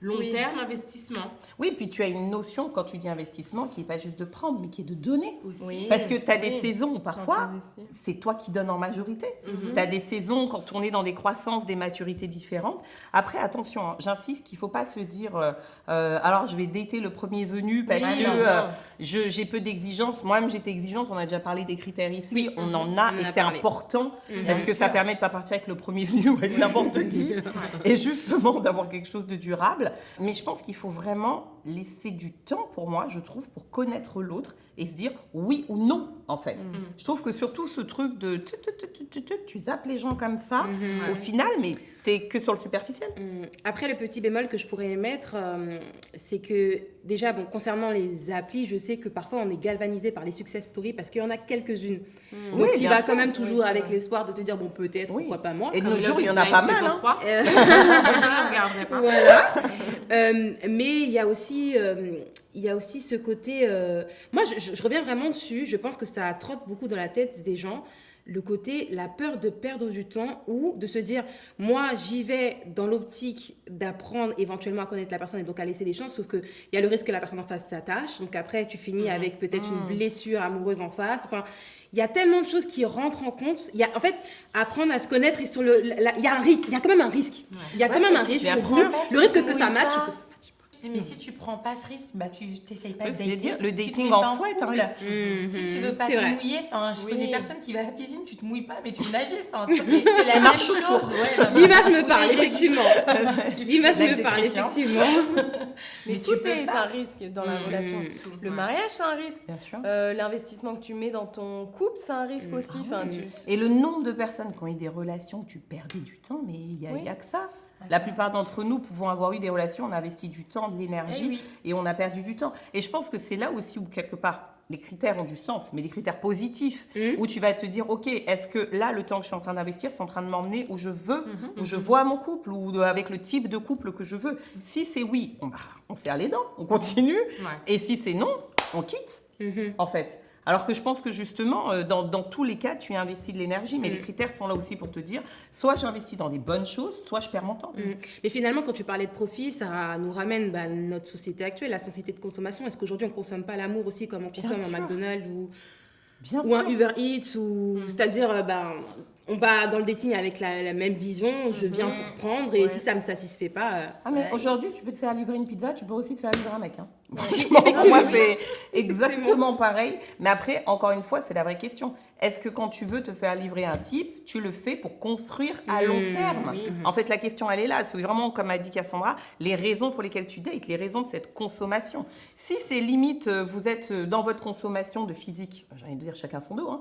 Speaker 3: long
Speaker 5: Oui.
Speaker 3: terme, investissement
Speaker 6: Oui, puis tu as une notion quand tu dis investissement qui n'est pas juste de prendre, mais qui est de donner.
Speaker 3: aussi.
Speaker 5: Oui.
Speaker 6: Parce que tu as des
Speaker 5: Oui.
Speaker 6: saisons où parfois,
Speaker 5: Investir.
Speaker 6: c'est toi qui donnes en majorité.
Speaker 3: Mhm.
Speaker 6: Tu as des saisons quand on est dans des croissances, des maturités différentes. Après, attention, hein, j'insiste qu'il ne faut pas se dire alors je vais dater le premier venu parce
Speaker 5: Oui,
Speaker 6: que
Speaker 5: non, non.
Speaker 6: j'ai peu d'exigences. Moi-même, j'étais exigeante. On a déjà parlé des critères ici.
Speaker 3: Oui.
Speaker 6: On en
Speaker 3: On
Speaker 6: a
Speaker 3: en
Speaker 6: et
Speaker 3: a
Speaker 6: c'est
Speaker 3: parlé.
Speaker 6: important
Speaker 3: Mhm.
Speaker 6: parce que ça permet de ne pas partir avec le premier venu ou avec n'importe qui. Et justement, d'avoir quelque chose de durable. Mais je pense qu'il faut vraiment laisser du temps, pour moi, je trouve, pour connaître l'autre et se dire oui ou non, en fait. Je trouve que surtout ce truc de tu zappes les gens comme ça, au final, mais t'es que sur le superficiel.
Speaker 2: Après, le petit bémol que je pourrais mettre, c'est que déjà, bon, concernant les applis, je sais que parfois on est galvanisé par les success stories parce qu'il y en a quelques-unes. Donc
Speaker 6: Oui,
Speaker 2: tu
Speaker 6: bien
Speaker 2: vas
Speaker 6: sûr.
Speaker 2: quand même toujours
Speaker 5: c'est
Speaker 2: avec
Speaker 5: vrai.
Speaker 2: l'espoir de te dire, bon, peut-être,
Speaker 6: Oui.
Speaker 2: pourquoi pas moi.
Speaker 6: Et de
Speaker 3: Comme
Speaker 6: nos jours, il y en
Speaker 3: Love
Speaker 6: a
Speaker 3: is
Speaker 6: pas
Speaker 3: Blind
Speaker 6: mal.
Speaker 3: saison
Speaker 6: Hein.
Speaker 3: 3.
Speaker 2: Euh,
Speaker 3: Je ne regarderai pas.
Speaker 2: Voilà. Mais il y a aussi ce côté... moi, je reviens vraiment dessus. Je pense que ça trotte beaucoup dans la tête des gens. Le côté, la peur de perdre du temps ou de se dire, moi, j'y vais dans l'optique d'apprendre éventuellement à connaître la personne et donc à laisser des chances. Sauf qu'il y a le risque que la personne en face s'attache. Donc après, tu finis avec peut-être une blessure amoureuse en face. Enfin, il y a tellement de choses qui rentrent en compte. Il y a, en fait, apprendre à se connaître et sur il y a un risque. Il y a quand même un risque. Il y a quand même un risque.
Speaker 6: bien
Speaker 2: au
Speaker 6: sûr.
Speaker 2: bout. Le risque que ça matche ou que ça
Speaker 4: Je dis, mais si tu prends pas ce risque, tu t'essayes pas
Speaker 6: Ouais,
Speaker 4: de
Speaker 6: je veux
Speaker 4: dater.
Speaker 6: dire, le
Speaker 4: tu te
Speaker 6: dating
Speaker 4: mets
Speaker 6: en
Speaker 4: pas
Speaker 6: soi est un
Speaker 4: couple.
Speaker 6: risque.
Speaker 4: Si tu veux pas
Speaker 2: C'est
Speaker 4: te
Speaker 2: vrai.
Speaker 4: mouiller, je
Speaker 5: Oui.
Speaker 4: connais personne qui va à la piscine, tu te mouilles pas, mais tu nages. C'est la même chose. Ouais,
Speaker 2: L'image me
Speaker 4: Ou
Speaker 2: parle,
Speaker 4: des Jésus.
Speaker 2: effectivement. L'image
Speaker 4: Avec
Speaker 2: me
Speaker 4: des
Speaker 2: parle,
Speaker 4: chrétiens.
Speaker 2: effectivement.
Speaker 5: Mais
Speaker 4: Mais
Speaker 5: tout
Speaker 4: tu peux
Speaker 5: est
Speaker 4: pas.
Speaker 5: un risque dans la relation. Le mariage, c'est un risque.
Speaker 6: Bien sûr.
Speaker 5: L'investissement que tu mets dans ton couple, c'est un risque aussi. Enfin,
Speaker 6: Et le nombre de personnes qui ont eu des relations où tu perdais du temps, mais il n'y a,
Speaker 5: Oui.
Speaker 6: il y a que ça. La plupart d'entre nous pouvons avoir eu des relations, on a investi du temps, de l'énergie
Speaker 4: Eh oui.
Speaker 6: et on a perdu du temps. Et je pense que c'est là aussi où, quelque part, les critères ont du sens, mais des critères positifs, où tu vas te dire, ok, est-ce que là, le temps que je suis en train d'investir, c'est en train de m'emmener où je veux, où je vois mon couple, ou avec le type de couple que je veux. Si c'est oui, on serre les dents, on continue, et si c'est non, on quitte, en fait. Alors que je pense que justement, dans tous les cas, tu investis de l'énergie, mais les critères sont là aussi pour te dire, soit j'investis dans des bonnes choses, soit je perds mon temps.
Speaker 2: Mais finalement, quand tu parlais de profit, ça nous ramène notre société actuelle, la société de consommation. Est-ce qu'aujourd'hui, on ne consomme pas l'amour aussi comme on consomme un McDonald's ou un Uber Eats c'est-à-dire, on va dans le dating avec la même vision, je viens pour prendre, et si ça ne me satisfait pas...
Speaker 6: mais aujourd'hui, tu peux te faire livrer une pizza, tu peux aussi te faire livrer un mec. Hein. Franchement, pour moi, c'est exactement pareil. Mais après, encore une fois, c'est la vraie question. Est-ce que quand tu veux te faire livrer un type, tu le fais pour construire à long terme? En fait, la question, elle est là. C'est vraiment, comme a dit Cassandra, les raisons pour lesquelles tu dates, les raisons de cette consommation. Si c'est limite, vous êtes dans votre consommation de physique, j'ai envie de dire chacun son dos, hein.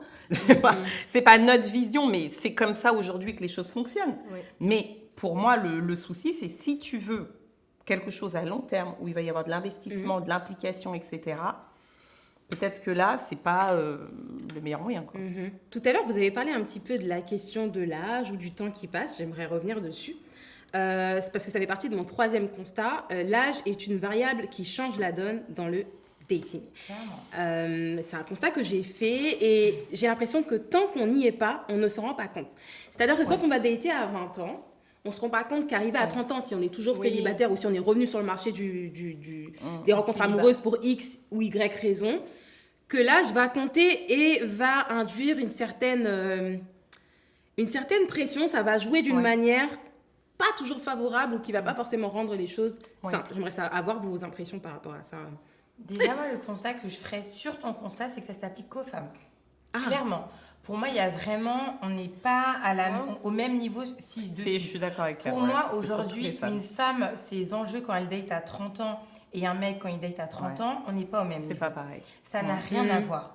Speaker 6: C'est pas notre vision, mais c'est comme ça aujourd'hui que les choses fonctionnent. Mais pour moi, le souci, c'est si tu veux quelque chose à long terme, où il va y avoir de l'investissement, de l'implication, etc., peut-être que là, c'est pas le meilleur moyen, quoi.
Speaker 2: Tout à l'heure, vous avez parlé un petit peu de la question de l'âge ou du temps qui passe. J'aimerais revenir dessus. C'est parce que ça fait partie de mon troisième constat. L'âge est une variable qui change la donne dans le dating. C'est un constat que j'ai fait et j'ai l'impression que tant qu'on n'y est pas, on ne s'en rend pas compte. C'est-à-dire que quand on va dater à 20 ans, on ne se rend pas compte qu'arrivé à 30 ans, si on est toujours célibataire ou si on est revenu sur le marché des rencontres amoureuses pour X ou Y raison, que l'âge va compter et va induire une certaine pression. Ça va jouer d'une manière pas toujours favorable ou qui ne va pas forcément rendre les choses simples. J'aimerais avoir vos impressions par rapport à ça.
Speaker 4: Déjà, moi, le constat que je ferais sur ton constat, c'est que ça s'applique qu'aux femmes. Clairement. Pour moi, il y a vraiment, on n'est pas au même niveau. Je
Speaker 6: suis d'accord avec elle.
Speaker 4: Pour moi, aujourd'hui, une femme, ses enjeux quand elle date à 30 ans et un mec quand il date à 30 ans, on n'est pas au même niveau.
Speaker 6: C'est pas pareil.
Speaker 4: Ça n'a rien à voir.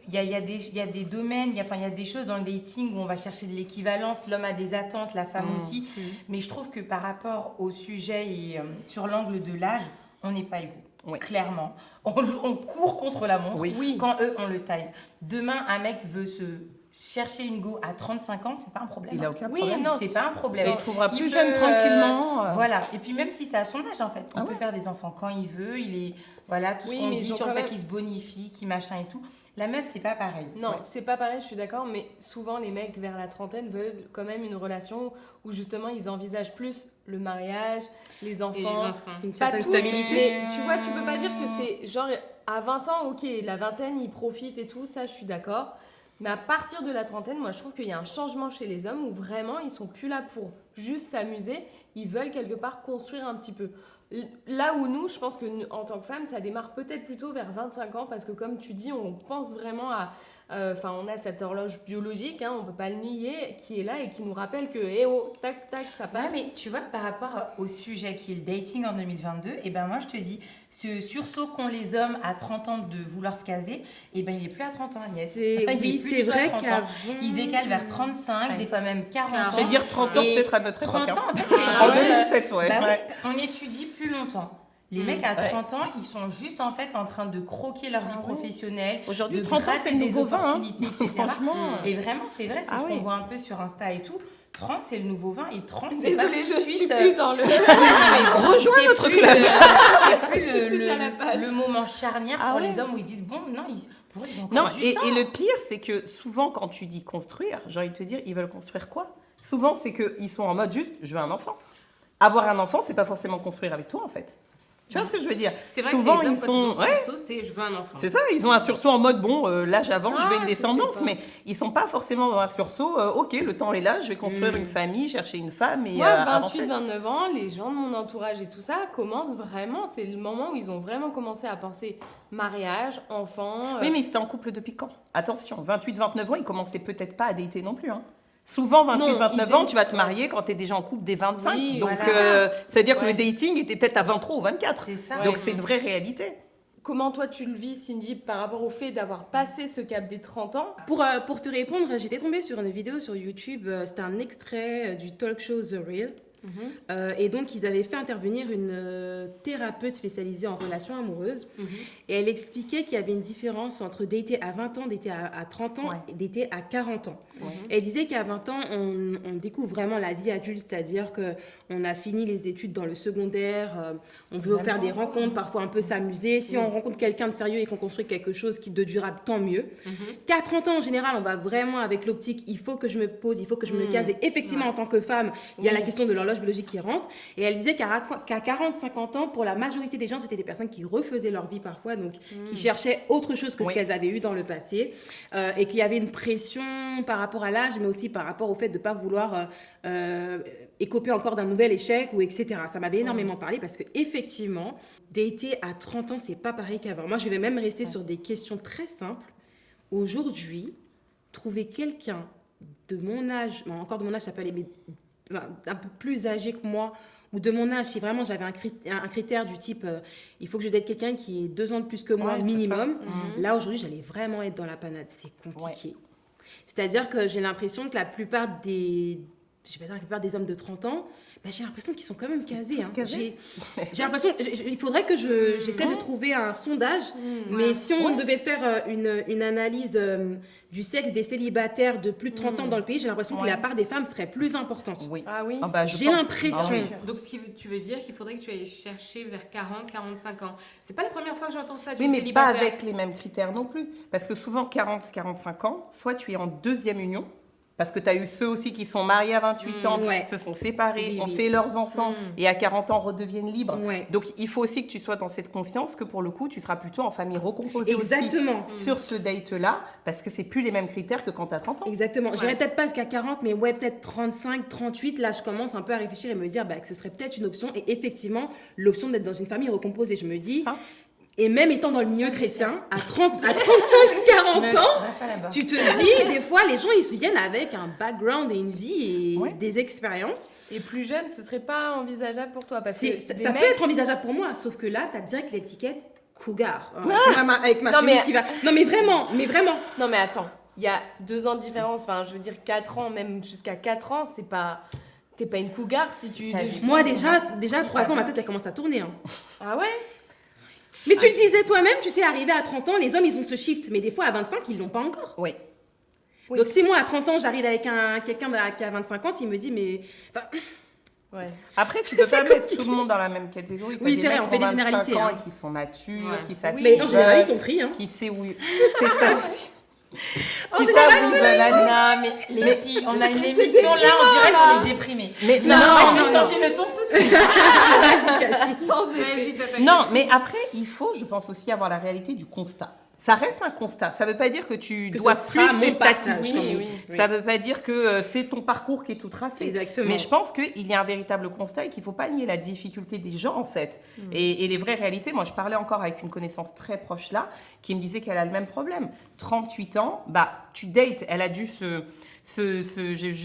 Speaker 4: Il y a des domaines, il y a des choses dans le dating où on va chercher de l'équivalence. L'homme a des attentes, la femme aussi. Mais je trouve que par rapport au sujet et sur l'angle de l'âge, on n'est pas égaux. Clairement. On court contre la montre quand eux, on le time. Demain, un mec veut se chercher une go à 35 ans, c'est pas un problème.
Speaker 6: Il n'a aucun problème.
Speaker 4: Non, c'est pas un problème.
Speaker 6: Il trouvera plus jeune tranquillement.
Speaker 4: Voilà. Et puis même si c'est à son âge, en fait. Il peut faire des enfants quand il veut. Il est... Voilà, tout ce qu'on dit sur le fait qu'il se bonifie, qu'il machin et tout. La meuf, c'est pas pareil.
Speaker 5: Non, c'est pas pareil, je suis d'accord, mais souvent les mecs vers la trentaine veulent quand même une relation où justement ils envisagent plus le mariage, les enfants.
Speaker 2: Une certaine stabilité.
Speaker 5: Mais tu vois, tu peux pas dire que c'est genre à 20 ans, ok, la vingtaine, ils profitent et tout, ça je suis d'accord. Mais à partir de la trentaine, moi je trouve qu'il y a un changement chez les hommes où vraiment ils sont plus là pour juste s'amuser, ils veulent quelque part construire un petit peu. Là où nous, je pense qu'en tant que femme, ça démarre peut-être plutôt vers 25 ans parce que comme tu dis, on pense vraiment à... on a cette horloge biologique, on ne peut pas le nier, qui est là et qui nous rappelle que, tac, tac, ça passe.
Speaker 4: Ouais, mais tu vois, par rapport au sujet qui est le dating en 2022, moi je te dis, ce sursaut qu'ont les hommes à 30 ans de vouloir se caser, il n'est plus à 30 ans, Agnès.
Speaker 2: C'est vrai qu'avant...
Speaker 4: Ils se décalent vers 35, des fois même 40 ans.
Speaker 6: Je vais dire 30 ans peut-être à notre époque.
Speaker 4: 30 ans, en fait,
Speaker 6: c'est juste...
Speaker 4: 2007, on étudie plus longtemps. Les mecs à 30 ans, ils sont juste en fait en train de croquer leur vie professionnelle.
Speaker 6: Aujourd'hui,
Speaker 4: de
Speaker 6: 30 ans, c'est le nouveau 20.
Speaker 4: Opportunités, etc.
Speaker 6: Franchement.
Speaker 4: Et vraiment, c'est vrai, c'est ce qu'on voit un peu sur Insta et tout. 30, c'est le nouveau 20 et 30, c'est
Speaker 5: désolée,
Speaker 4: pas
Speaker 5: je
Speaker 4: tout de
Speaker 5: suis
Speaker 4: suite,
Speaker 5: plus dans le...
Speaker 6: Rejoins notre club.
Speaker 4: C'est plus le moment charnière pour les hommes où ils disent, bon, non, pour eux, ils ont encore du temps.
Speaker 6: Et le pire, c'est que souvent, quand tu dis construire, j'ai envie de te dire, ils veulent construire quoi? Souvent, c'est qu'ils sont en mode juste, je veux un enfant. Avoir un enfant, c'est pas forcément construire avec toi, en fait. Tu vois ce que je veux dire?
Speaker 3: C'est vrai
Speaker 6: souvent,
Speaker 3: que les hommes,
Speaker 6: ils
Speaker 3: quand
Speaker 6: sont...
Speaker 3: ils ont sursaut, c'est je veux un enfant.
Speaker 6: C'est ça, ils ont un sursaut en mode, bon, là j'avance, je veux une descendance, mais ils sont pas forcément dans un sursaut, ok, le temps est là, je vais construire une famille, chercher une femme et
Speaker 5: moi,
Speaker 6: avancer.
Speaker 5: 28-29 ans, les gens de mon entourage et tout ça commencent vraiment, c'est le moment où ils ont vraiment commencé à penser mariage, enfant...
Speaker 6: Oui, mais c'était en couple depuis quand? Attention, 28-29 ans, ils commençaient peut-être pas à dater non plus, hein. Souvent, 28-29 ans, tu vas te marier quand tu es déjà en couple dès 25.
Speaker 5: Oui,
Speaker 6: donc,
Speaker 5: voilà.
Speaker 6: ça veut dire que le dating était peut-être à 23 ou 24.
Speaker 4: C'est ça.
Speaker 6: Donc, c'est une vraie réalité.
Speaker 5: Comment toi, tu le vis, Cindy, par rapport au fait d'avoir passé ce cap des 30 ans?
Speaker 2: Pour te répondre, j'étais tombée sur une vidéo sur YouTube. C'était un extrait du talk show The Real. Et donc, ils avaient fait intervenir une thérapeute spécialisée en relations amoureuses. Et elle expliquait qu'il y avait une différence entre dater à 20 ans, dater à 30 ans et dater à 40 ans. Elle disait qu'à 20 ans, on découvre vraiment la vie adulte, c'est-à-dire qu'on a fini les études dans le secondaire, on veut faire des rencontres, parfois un peu s'amuser. Si on rencontre quelqu'un de sérieux et qu'on construit quelque chose de durable, tant mieux. Qu'à 30 ans, en général, on va vraiment avec l'optique, il faut que je me pose, il faut que je me case. Et effectivement, en tant que femme, il y a la question de l'horloge biologique qui rentre. Et elle disait qu'à 40-50 ans, pour la majorité des gens, c'était des personnes qui refaisaient leur vie parfois, donc qui cherchaient autre chose que ce qu'elles avaient eu dans le passé. Et qu'il y avait une pression par rapport à l'âge, mais aussi par rapport au fait de ne pas vouloir écoper encore d'un nouvel échec, ou etc. Ça m'avait énormément parlé parce que effectivement, dater à 30 ans, c'est pas pareil qu'avant. Moi, je vais même rester sur des questions très simples. Aujourd'hui, trouver quelqu'un de mon âge, encore de mon âge, ça peut aller un peu plus âgé que moi, ou de mon âge, si vraiment j'avais un critère du type il faut que je date quelqu'un qui est 2 ans de plus que moi minimum, là aujourd'hui j'allais vraiment être dans la panade, c'est compliqué. C'est-à-dire que j'ai l'impression que la plupart des hommes de 30 ans, j'ai l'impression qu'ils sont quand même casés. J'ai l'impression, il faudrait que j'essaie de trouver un sondage, mais si on devait faire une analyse du sexe des célibataires de plus de 30 ans dans le pays, j'ai l'impression que la part des femmes serait plus importante.
Speaker 5: Ah oui.
Speaker 2: J'ai l'impression.
Speaker 3: Donc, tu veux dire qu'il faudrait que tu ailles chercher vers 40-45 ans. C'est pas la première fois que j'entends ça.
Speaker 6: Oui, mais pas avec les mêmes critères non plus. Parce que souvent, 40-45 ans, soit tu es en deuxième union, parce que tu as eu ceux aussi qui sont mariés à 28 ans, se sont séparés, ont fait leurs enfants et à 40 ans redeviennent libres. Donc, il faut aussi que tu sois dans cette conscience que pour le coup, tu seras plutôt en famille recomposée aussi sur ce date-là, parce que c'est plus les mêmes critères que quand tu as 30 ans.
Speaker 2: Exactement. J'irais peut-être pas jusqu'à 40, mais peut-être 35, 38. Là, je commence un peu à réfléchir et me dire que ce serait peut-être une option. Et effectivement, l'option d'être dans une famille recomposée, je me dis... Et même étant dans le milieu chrétien, à 35, 40 ans, tu te dis, des fois, les gens, ils viennent avec un background et une vie et des expériences.
Speaker 5: Et plus jeune, ce serait pas envisageable pour toi parce que
Speaker 2: ça peut être envisageable pour moi, sauf que là, tu as direct l'étiquette cougar. Avec ma chemise qui va... Non, mais vraiment.
Speaker 5: Non, mais attends, il y a 2 ans de différence, enfin, je veux dire 4 ans, même jusqu'à 4 ans, c'est pas... T'es pas une cougar si tu...
Speaker 2: Moi, déjà 3 ans, ma tête, elle commence à tourner.
Speaker 5: Ah ouais?
Speaker 2: Mais tu le disais toi-même, tu sais, arrivé à 30 ans, les hommes, ils ont ce shift. Mais des fois, à 25, ils l'ont pas encore.
Speaker 6: Oui.
Speaker 2: Donc, si moi, à 30 ans, j'arrive avec quelqu'un qui a 25 ans, s'il me dit, mais...
Speaker 6: Après, tu peux pas mettre tout le monde dans la même catégorie.
Speaker 2: Oui, c'est vrai, on fait des généralités.
Speaker 6: Qui sont matures, qui savent...
Speaker 2: Mais en général, ils sont pris.
Speaker 6: Qui sait où... C'est ça aussi.
Speaker 4: Non, mais les filles, on a une émission là, on dirait qu'on est déprimés. Mais non, je vais changer le ton tout de suite.
Speaker 6: Non, mais après, il faut, je pense aussi, avoir la réalité du constat. Ça reste un constat. Ça ne veut pas dire que tu dois suivre cette statistiques. Ça ne veut pas dire que c'est ton parcours qui est tout tracé.
Speaker 2: Exactement.
Speaker 6: Mais je pense qu'il y a un véritable constat et qu'il ne faut pas nier la difficulté des gens, en fait. Et les vraies réalités. Moi, je parlais encore avec une connaissance très proche là, qui me disait qu'elle a le même problème. 38 ans, tu dates. Elle a dû je ne sais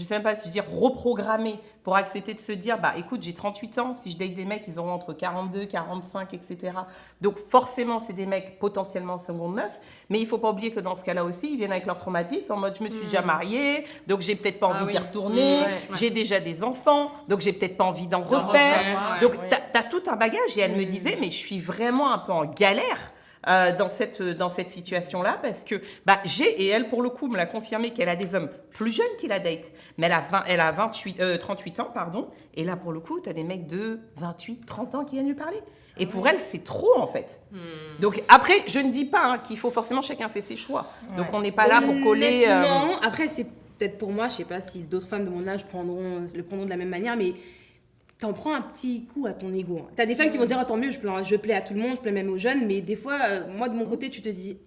Speaker 6: même pas si je dire reprogrammer pour accepter de se dire écoute, j'ai 38 ans, si je date des mecs, ils auront entre 42, 45, etc. Donc forcément, c'est des mecs potentiellement seconde noce, mais il faut pas oublier que dans ce cas-là aussi, ils viennent avec leur traumatisme en mode je me suis déjà mariée, donc j'ai peut-être pas envie d'y retourner, j'ai déjà des enfants, donc j'ai peut-être pas envie d'en refaire. Donc tu as tout un bagage et elle me disait mais je suis vraiment un peu en galère. Dans cette situation-là, parce que et elle pour le coup me l'a confirmé qu'elle a des hommes plus jeunes qui la date, mais elle a 38 ans, pardon, et là pour le coup tu as des mecs de 28, 30 ans qui viennent lui parler. Et pour elle, c'est trop en fait. Donc après, je ne dis pas qu'il faut forcément chacun fait ses choix. Donc on n'est pas là pour coller...
Speaker 2: Non, après c'est peut-être pour moi, je sais pas si d'autres femmes de mon âge le prendront de la même manière, mais t'en prends un petit coup à ton ego. T'as des femmes qui vont dire tant mieux, je plais à tout le monde, je plais même aux jeunes, mais des fois, moi de mon côté, tu te dis...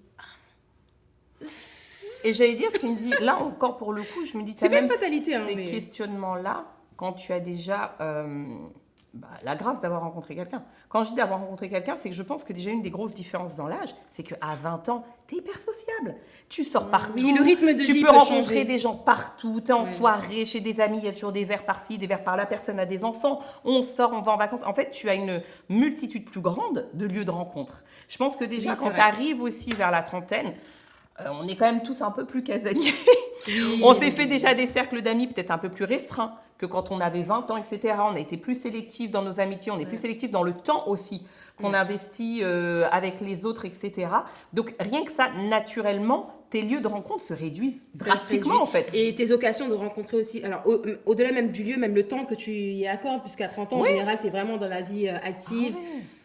Speaker 6: Et j'allais dire, Cindy, là encore pour le coup, je me dis...
Speaker 2: C'est pas une fatalité.
Speaker 6: Ces questionnements-là, quand tu as déjà la grâce d'avoir rencontré quelqu'un. Quand je dis d'avoir rencontré quelqu'un, c'est que je pense que déjà une des grosses différences dans l'âge, c'est qu'à 20 ans, t'es hyper sociable. Tu sors partout,
Speaker 2: oui, le rythme de vie
Speaker 6: tu peux rencontrer changer. Des gens partout, t'es en soirée, chez des amis, il y a toujours des verres par-ci, des verres par-là, personne n'a des enfants, on sort, on va en vacances. En fait, tu as une multitude plus grande de lieux de rencontre. Je pense que déjà, quand tu arrives aussi vers la trentaine, on est quand même tous un peu plus casaniers. On s'est fait déjà des cercles d'amis peut-être un peu plus restreints que quand on avait 20 ans, etc., on a été plus sélectif dans nos amitiés, on est plus sélectif dans le temps aussi qu'on investit avec les autres, etc. Donc, rien que ça, naturellement, tes lieux de rencontre se réduisent drastiquement, en fait.
Speaker 2: Et tes occasions de rencontrer aussi. Alors, au-delà même du lieu, même le temps que tu y accordes, puisqu'à 30 ans, en général, tu es vraiment dans la vie active.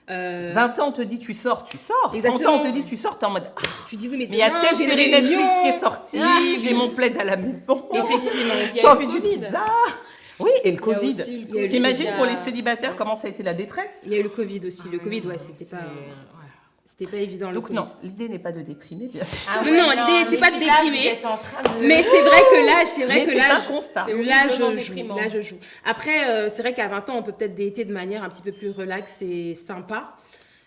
Speaker 6: 20 ans, on te dit tu sors.
Speaker 2: Exactement.
Speaker 6: 30 ans, on te dit tu sors, t'es en mode
Speaker 2: Tu dis oui, mais
Speaker 6: mais il y a telle
Speaker 2: j'ai une
Speaker 6: série
Speaker 2: réunion.
Speaker 6: Netflix qui est sortie, j'ai mon plaid à la maison.
Speaker 2: Effectivement.
Speaker 6: J'ai envie d'une pizza. Oui, et le Covid.
Speaker 5: aussi le Covid.
Speaker 6: T'imagines pour les célibataires comment ça a été la détresse?
Speaker 2: Il y a eu le Covid aussi. Le Covid, ouais, c'était pas évident.
Speaker 6: Donc non, l'idée n'est pas de déprimer, bien sûr.
Speaker 4: Ah
Speaker 2: Non, l'idée, c'est pas de déprimer.
Speaker 4: Vous êtes en train de...
Speaker 2: Mais c'est vrai que là,
Speaker 6: Mais c'est un constat.
Speaker 2: Là, je joue. Après, c'est vrai qu'à 20 ans, on peut peut-être dater de manière un petit peu plus relaxe et sympa.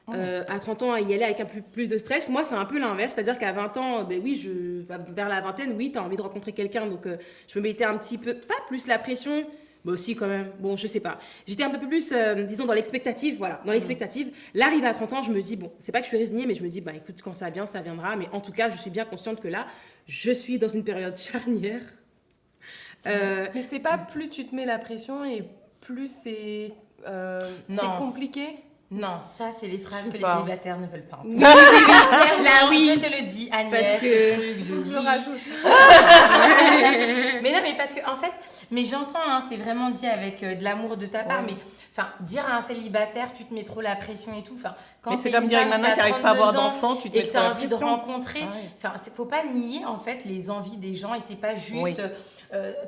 Speaker 2: À 30 ans, y aller avec un peu plus de stress. Moi, c'est un peu l'inverse. C'est-à-dire qu'à 20 ans, vers la vingtaine, oui, tu as envie de rencontrer quelqu'un. Donc, je me mettais un petit peu, pas plus la pression, mais aussi quand même. Bon, je sais pas. J'étais un peu plus, disons, dans l'expectative. Voilà, dans l'expectative. Là, arrivé à 30 ans, je me dis, bon, c'est pas que je suis résignée, mais je me dis, bah écoute, quand ça vient, ça viendra. Mais en tout cas, je suis bien consciente que là, je suis dans une période charnière.
Speaker 5: Mais c'est pas plus tu te mets la pression et plus c'est compliqué.
Speaker 4: Non, ça, c'est les phrases que les
Speaker 6: pas.
Speaker 4: célibataires ne veulent pas.
Speaker 2: Là, oui.
Speaker 4: Je te le dis, Agnès.
Speaker 2: Parce que-
Speaker 4: ce truc de
Speaker 5: Faut que je le
Speaker 4: oui.
Speaker 5: rajoute.
Speaker 4: Mais non, mais parce que, en fait, mais j'entends, hein, c'est vraiment dit avec de l'amour de ta part, mais enfin, dire à un célibataire, tu te mets trop la pression et tout. Enfin, quand
Speaker 6: Mais c'est
Speaker 4: t'es
Speaker 6: comme
Speaker 4: une
Speaker 6: dire à une
Speaker 4: femme,
Speaker 6: nana
Speaker 4: t'as
Speaker 6: qui n'arrive pas à avoir
Speaker 4: 32 ans,
Speaker 6: d'enfant, tu te
Speaker 4: et
Speaker 6: mets
Speaker 4: que tu
Speaker 6: trop
Speaker 4: as
Speaker 6: la
Speaker 4: envie de
Speaker 6: pression.
Speaker 4: rencontrer.
Speaker 6: Ah ouais.
Speaker 4: Enfin, faut pas nier en fait les envies des gens et c'est pas juste
Speaker 6: Oui.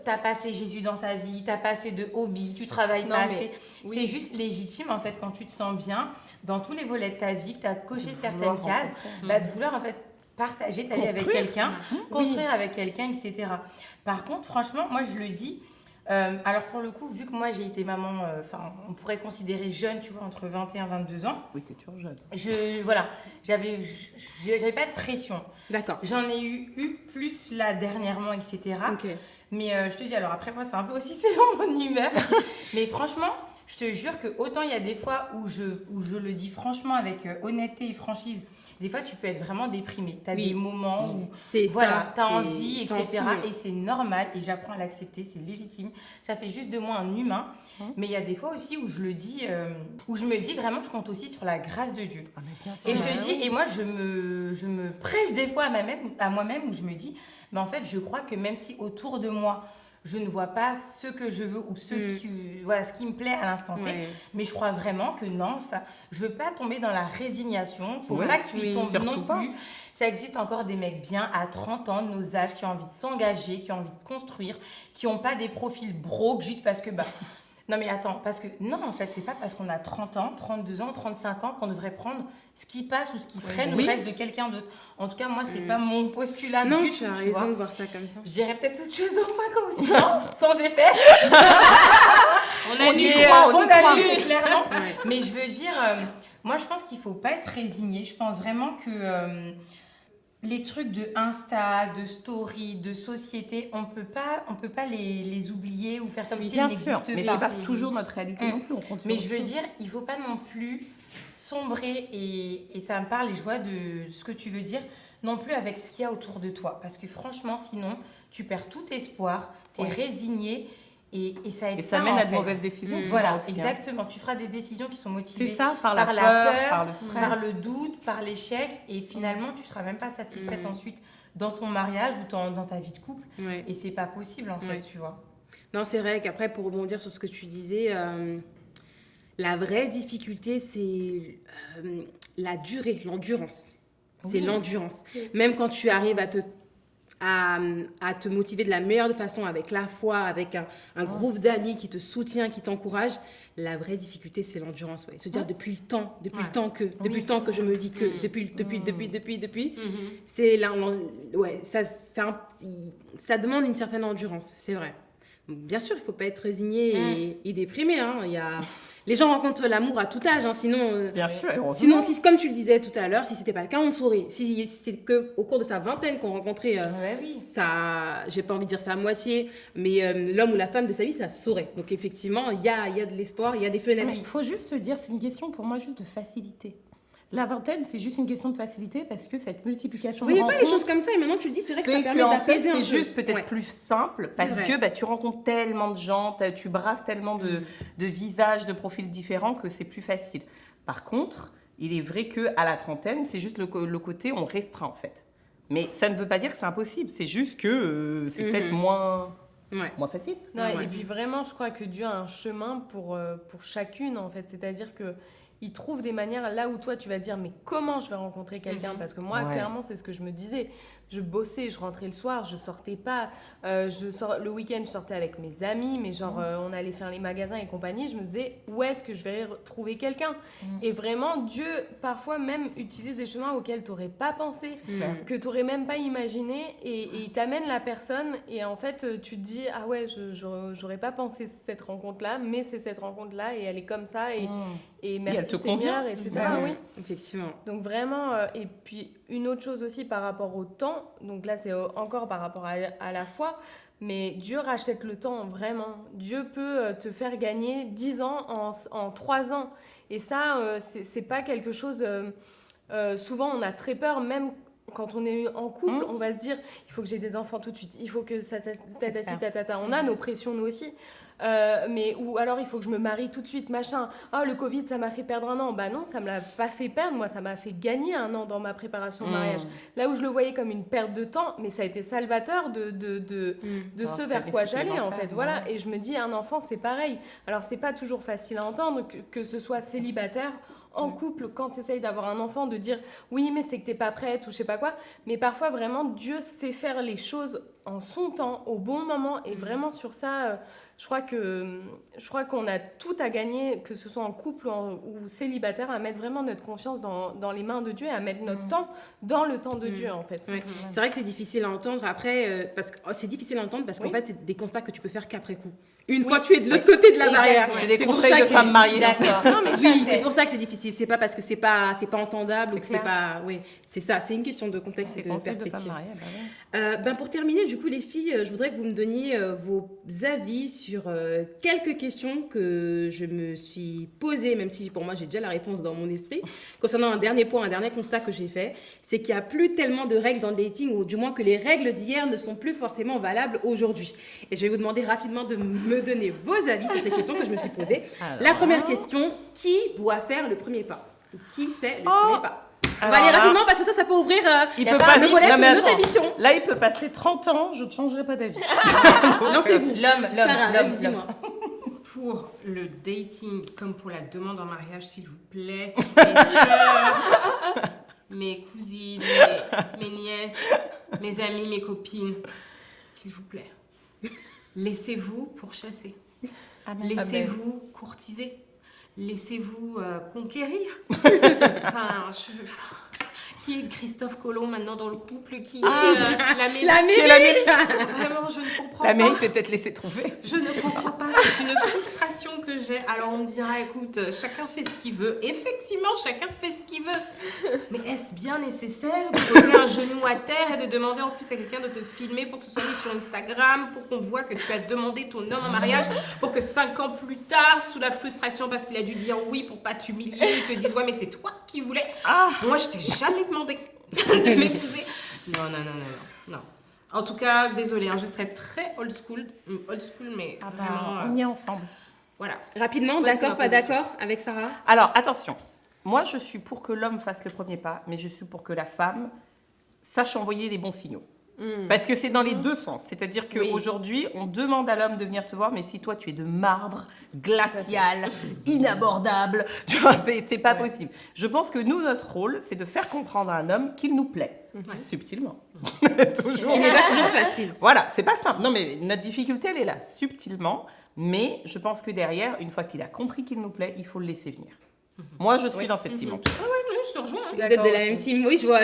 Speaker 4: t'as pas assez Jésus dans ta vie, t'as pas assez de hobby, tu travailles
Speaker 5: Non,
Speaker 4: pas
Speaker 5: mais
Speaker 4: assez.
Speaker 5: oui.
Speaker 4: C'est juste légitime en fait quand tu te sens bien dans tous les volets de ta vie, que tu as coché certaines
Speaker 6: vouloir
Speaker 4: cases, de vouloir en fait partager ta vie avec
Speaker 6: Construire.
Speaker 4: quelqu'un, construire avec quelqu'un, etc. Par contre, franchement, moi je le dis. Alors pour le coup, vu que moi j'ai été maman, on pourrait considérer jeune, tu vois, entre 21 et 22 ans,
Speaker 6: Oui, t'es toujours jeune.
Speaker 4: j'avais pas de pression.
Speaker 2: D'accord.
Speaker 4: J'en ai eu plus là dernièrement, etc.
Speaker 2: Ok.
Speaker 4: Mais je te dis, alors après moi c'est un peu aussi selon mon humeur. Mais franchement, je te jure que autant il y a des fois où je le dis franchement avec honnêteté et franchise, des fois tu peux être vraiment déprimé. Tu as
Speaker 2: Oui.
Speaker 4: des moments où
Speaker 2: C'est
Speaker 4: voilà,
Speaker 2: ça.
Speaker 4: tu as envie,
Speaker 2: c'est
Speaker 4: etc.
Speaker 2: sensible.
Speaker 4: Et c'est normal et j'apprends à l'accepter, c'est légitime. Ça fait juste de moi un humain. Mais il y a des fois aussi où je le dis, où je me dis vraiment que je compte aussi sur la grâce de Dieu. Et je te dis, et moi je me prêche des fois à moi-même où je me dis, mais en fait je crois que même si autour de moi je ne vois pas ce que je veux ou ce qui me plaît à l'instant T,
Speaker 2: Ouais.
Speaker 4: mais je crois vraiment que non, je veux pas tomber dans la résignation, faut
Speaker 6: Ouais,
Speaker 4: pas que tu y tombes
Speaker 6: surtout
Speaker 4: non
Speaker 6: pas.
Speaker 4: plus. Ça existe encore des mecs bien à 30 ans de nos âges qui ont envie de s'engager, qui ont envie de construire, qui n'ont pas des profils broke juste parce que non mais attends, parce que non en fait, c'est pas parce qu'on a 30 ans, 32 ans, 35 ans qu'on devrait prendre ce qui passe ou ce qui traîne ou
Speaker 6: Oui.
Speaker 4: le reste de quelqu'un d'autre. En tout cas, moi, c'est pas mon postulat
Speaker 2: Non,
Speaker 4: du
Speaker 2: tu
Speaker 4: tout,
Speaker 2: as
Speaker 4: tu
Speaker 2: raison
Speaker 4: vois.
Speaker 2: de voir ça comme ça.
Speaker 4: Je dirais peut-être autre chose dans 5 ans aussi, non sans effet.
Speaker 6: On y
Speaker 4: Mais,
Speaker 6: croit,
Speaker 4: on
Speaker 6: on y croit.
Speaker 4: a lu, clairement.
Speaker 2: Ouais.
Speaker 4: Mais je veux dire, moi, je pense qu'il faut pas être résigné. Je pense vraiment que les trucs de Insta, de story, de société, on peut pas les oublier ou faire comme si
Speaker 6: Bien
Speaker 4: elles
Speaker 6: sûr,
Speaker 4: n'existent
Speaker 6: mais
Speaker 4: pas.
Speaker 6: c'est pas toujours notre réalité non plus. On continue
Speaker 4: Mais je
Speaker 6: autre
Speaker 4: veux
Speaker 6: chose.
Speaker 4: dire, il faut pas non plus sombrer, et ça me parle, et je vois de ce que tu veux dire, non plus avec ce qu'il y a autour de toi. Parce que franchement, sinon, tu perds tout espoir, tu es résigné, et ça aide
Speaker 6: Et ça
Speaker 4: pas,
Speaker 6: mène
Speaker 4: en
Speaker 6: à de
Speaker 4: fait.
Speaker 6: mauvaises décisions.
Speaker 4: Voilà,
Speaker 6: souvent aussi, hein.
Speaker 4: exactement. Tu feras des décisions qui sont motivées
Speaker 6: C'est ça, par la
Speaker 4: par
Speaker 6: peur,
Speaker 4: la peur,
Speaker 6: par le stress.
Speaker 4: par le doute, par l'échec, et finalement, tu seras même pas satisfaite ensuite dans ton mariage ou dans ta vie de couple.
Speaker 2: Ouais.
Speaker 4: Et c'est pas possible, en fait,
Speaker 2: Ouais.
Speaker 4: tu vois.
Speaker 2: Non, c'est vrai qu'après, pour rebondir sur ce que tu disais, la vraie difficulté, c'est la durée, l'endurance. C'est
Speaker 4: Oui.
Speaker 2: l'endurance. Même quand tu arrives à te motiver de la meilleure façon, avec la foi, avec un groupe d'amis qui te soutient, qui t'encourage, la vraie difficulté, c'est l'endurance. Ouais. Se dire depuis le temps que je me dis que, depuis, c'est là, ouais, ça demande une certaine endurance, c'est vrai. Bien sûr, il ne faut pas être résigné et déprimé. Hein. Les gens rencontrent l'amour à tout âge, hein, sinon...
Speaker 6: Bien sûr, heureusement.
Speaker 2: Sinon, comme tu le disais tout à l'heure, si c'était pas le cas, on saurait. Si c'est qu'au cours de sa vingtaine qu'on rencontrait
Speaker 4: Ouais, oui.
Speaker 2: ça, j'ai pas envie de dire ça à moitié, mais l'homme ou la femme de sa vie, ça se saurait. Donc effectivement, il y a de l'espoir, il y a des fenêtres.
Speaker 6: Il faut juste se dire, c'est une question pour moi juste de facilité. La vingtaine, c'est juste une question de facilité parce que cette multiplication
Speaker 2: Je
Speaker 6: de
Speaker 2: voyais pas les choses
Speaker 6: rencontres
Speaker 2: comme ça et maintenant tu le dis, c'est vrai que ça
Speaker 6: fait
Speaker 2: permet
Speaker 6: que, en fait,
Speaker 2: d'apaiser un peu.
Speaker 6: c'est juste peut-être
Speaker 2: Ouais.
Speaker 6: plus simple
Speaker 2: C'est
Speaker 6: parce
Speaker 2: vrai.
Speaker 6: que tu rencontres tellement de gens, tu brasses tellement de visages, de profils différents que c'est plus facile. Par contre, il est vrai qu'à la trentaine, c'est juste le côté, on restreint en fait. Mais ça ne veut pas dire que c'est impossible, c'est juste que c'est peut-être moins facile.
Speaker 5: Non,
Speaker 2: Ouais.
Speaker 5: et puis vraiment, je crois que Dieu a un chemin pour chacune, en fait. C'est-à-dire que il trouve des manières là où toi, tu vas te dire, mais comment je vais rencontrer quelqu'un? Parce que moi,
Speaker 6: Ouais.
Speaker 5: clairement, c'est ce que je me disais. Je bossais, je rentrais le soir, je sortais pas. Le week-end, je sortais avec mes amis, mais genre, on allait faire les magasins et compagnie. Je me disais, où est-ce que je vais trouver quelqu'un? Et vraiment, Dieu, parfois même, utilise des chemins auxquels tu n'aurais pas pensé, que tu n'aurais même pas imaginé, et il t'amène la personne, et en fait, tu te dis, ah ouais, j'aurais pas pensé cette rencontre-là, mais c'est cette rencontre-là, et elle est comme ça, et
Speaker 6: elle
Speaker 5: merci
Speaker 6: te
Speaker 5: Seigneur,
Speaker 6: convient.
Speaker 5: etc.
Speaker 6: Ouais.
Speaker 5: Oui.
Speaker 2: Effectivement.
Speaker 5: Donc vraiment, et puis une autre chose aussi par rapport au temps, donc là c'est encore par rapport à la foi, mais Dieu rachète le temps, vraiment. Dieu peut te faire gagner 10 ans en 3 ans. Et ça, c'est pas quelque chose... souvent on a très peur, même quand on est en couple, on va se dire, il faut que j'ai des enfants tout de suite, il faut que ça tatata. On a nos pressions nous aussi. Ou alors il faut que je me marie tout de suite, machin. Oh, le Covid, ça m'a fait perdre un an. Bah non, ça me l'a pas fait perdre. Moi, ça m'a fait gagner un an dans ma préparation au mariage. Là où je le voyais comme une perte de temps, mais ça a été salvateur de ce vers quoi j'allais, en fait. Voilà. Et je me dis, un enfant, c'est pareil. Alors, c'est pas toujours facile à entendre, que ce soit célibataire, en couple, quand tu essayes d'avoir un enfant, de dire oui, mais c'est que t'es pas prête ou je sais pas quoi. Mais parfois, vraiment, Dieu sait faire les choses en son temps, au bon moment. Et vraiment, sur ça, je crois qu'on a tout à gagner, que ce soit en couple ou célibataire, à mettre vraiment notre confiance dans les mains de Dieu et à mettre notre temps dans le temps de Dieu, en fait.
Speaker 2: Ouais. C'est vrai que c'est difficile à entendre après, parce que c'est difficile à entendre parce qu'en
Speaker 5: Oui.
Speaker 2: fait, c'est des constats que tu peux faire qu'après coup. Une fois que tu es de l'autre côté de la barrière.
Speaker 6: C'est des
Speaker 2: pour
Speaker 6: conseils
Speaker 2: ça
Speaker 6: de
Speaker 2: que c'est
Speaker 6: femmes mariées.
Speaker 4: D'accord.
Speaker 5: Non, mais
Speaker 2: Oui,
Speaker 5: ça,
Speaker 2: c'est pour ça que c'est difficile. C'est pas parce que c'est pas entendable
Speaker 6: C'est
Speaker 2: ou que c'est
Speaker 6: clair.
Speaker 2: pas. Oui, c'est ça. C'est une question de contexte et
Speaker 6: C'est
Speaker 2: de
Speaker 6: conseils de femmes
Speaker 2: perspective.
Speaker 6: mariées,
Speaker 2: Pour terminer, du coup, les filles, je voudrais que vous me donniez vos avis sur quelques questions que je me suis posées, même si pour moi j'ai déjà la réponse dans mon esprit, concernant un dernier point, un dernier constat que j'ai fait, c'est qu'il n'y a plus tellement de règles dans le dating, ou du moins que les règles d'hier ne sont plus forcément valables aujourd'hui. Et je vais vous demander rapidement de me donner vos avis sur ces questions que je me suis posées. La première question, qui doit faire le premier pas? Qui fait le premier pas? On va aller rapidement parce que ça peut ouvrir
Speaker 6: Il
Speaker 4: Y a
Speaker 6: peut
Speaker 4: pas
Speaker 6: pas
Speaker 2: le volet
Speaker 6: non,
Speaker 2: sur
Speaker 6: mais
Speaker 2: une autre
Speaker 6: attends.
Speaker 2: émission.
Speaker 6: Là, il peut passer 30 ans, je ne changerai pas d'avis.
Speaker 2: Lancez-vous. Sarah, vas-y,
Speaker 4: L'homme.
Speaker 2: dis-moi.
Speaker 3: Pour le dating, comme pour la demande en mariage, s'il vous plaît, mes sœurs, mes cousines, mes nièces, mes amis, mes copines, s'il vous plaît, laissez-vous pourchasser. Laissez-vous courtiser. Laissez-vous conquérir. Qui est Christophe Colomb maintenant dans le couple? Qui est l'Amérique?
Speaker 2: L'Amérique.
Speaker 3: Vraiment, je ne comprends
Speaker 6: L'Amérique
Speaker 3: pas.
Speaker 6: s'est peut-être laissé trouver.
Speaker 3: Je ne comprends pas, c'est une frustration que j'ai. Alors on me dira, écoute, chacun fait ce qu'il veut. Effectivement, chacun fait ce qu'il veut. Mais est-ce bien nécessaire de poser un genou à terre et de demander en plus à quelqu'un de te filmer pour que ce soit mis sur Instagram, pour qu'on voit que tu as demandé ton homme en mariage, pour que 5 ans plus tard, sous la frustration parce qu'il a dû dire oui pour pas t'humilier, il te dise ouais mais c'est toi qui voulais. Moi je t'ai jamais demandé de m'épouser. Non. En tout cas, désolée, je serais très old school mais vraiment...
Speaker 6: On y est ensemble.
Speaker 3: Voilà.
Speaker 2: Rapidement,
Speaker 3: Ouais, c'est
Speaker 2: d'accord,
Speaker 3: ma
Speaker 2: pas
Speaker 3: position.
Speaker 2: d'accord avec Sarah?
Speaker 6: Alors, attention. Moi, je suis pour que l'homme fasse le premier pas, mais je suis pour que la femme sache envoyer les bons signaux. Parce que c'est dans les deux sens. C'est-à-dire qu'aujourd'hui, on demande à l'homme de venir te voir, mais si toi, tu es de marbre, glacial, inabordable, tu vois, c'est pas possible. Je pense que nous, notre rôle, c'est de faire comprendre à un homme qu'il nous plaît. Subtilement. Toujours.
Speaker 2: Ce n'est pas toujours facile.
Speaker 6: Voilà, c'est pas simple. Non, mais notre difficulté, elle est là, subtilement. Mais je pense que derrière, une fois qu'il a compris qu'il nous plaît, il faut le laisser venir. Moi, je suis dans cette team. en tout cas.
Speaker 3: Je te rejoins.
Speaker 2: Vous êtes de la même team? Oui, je vois.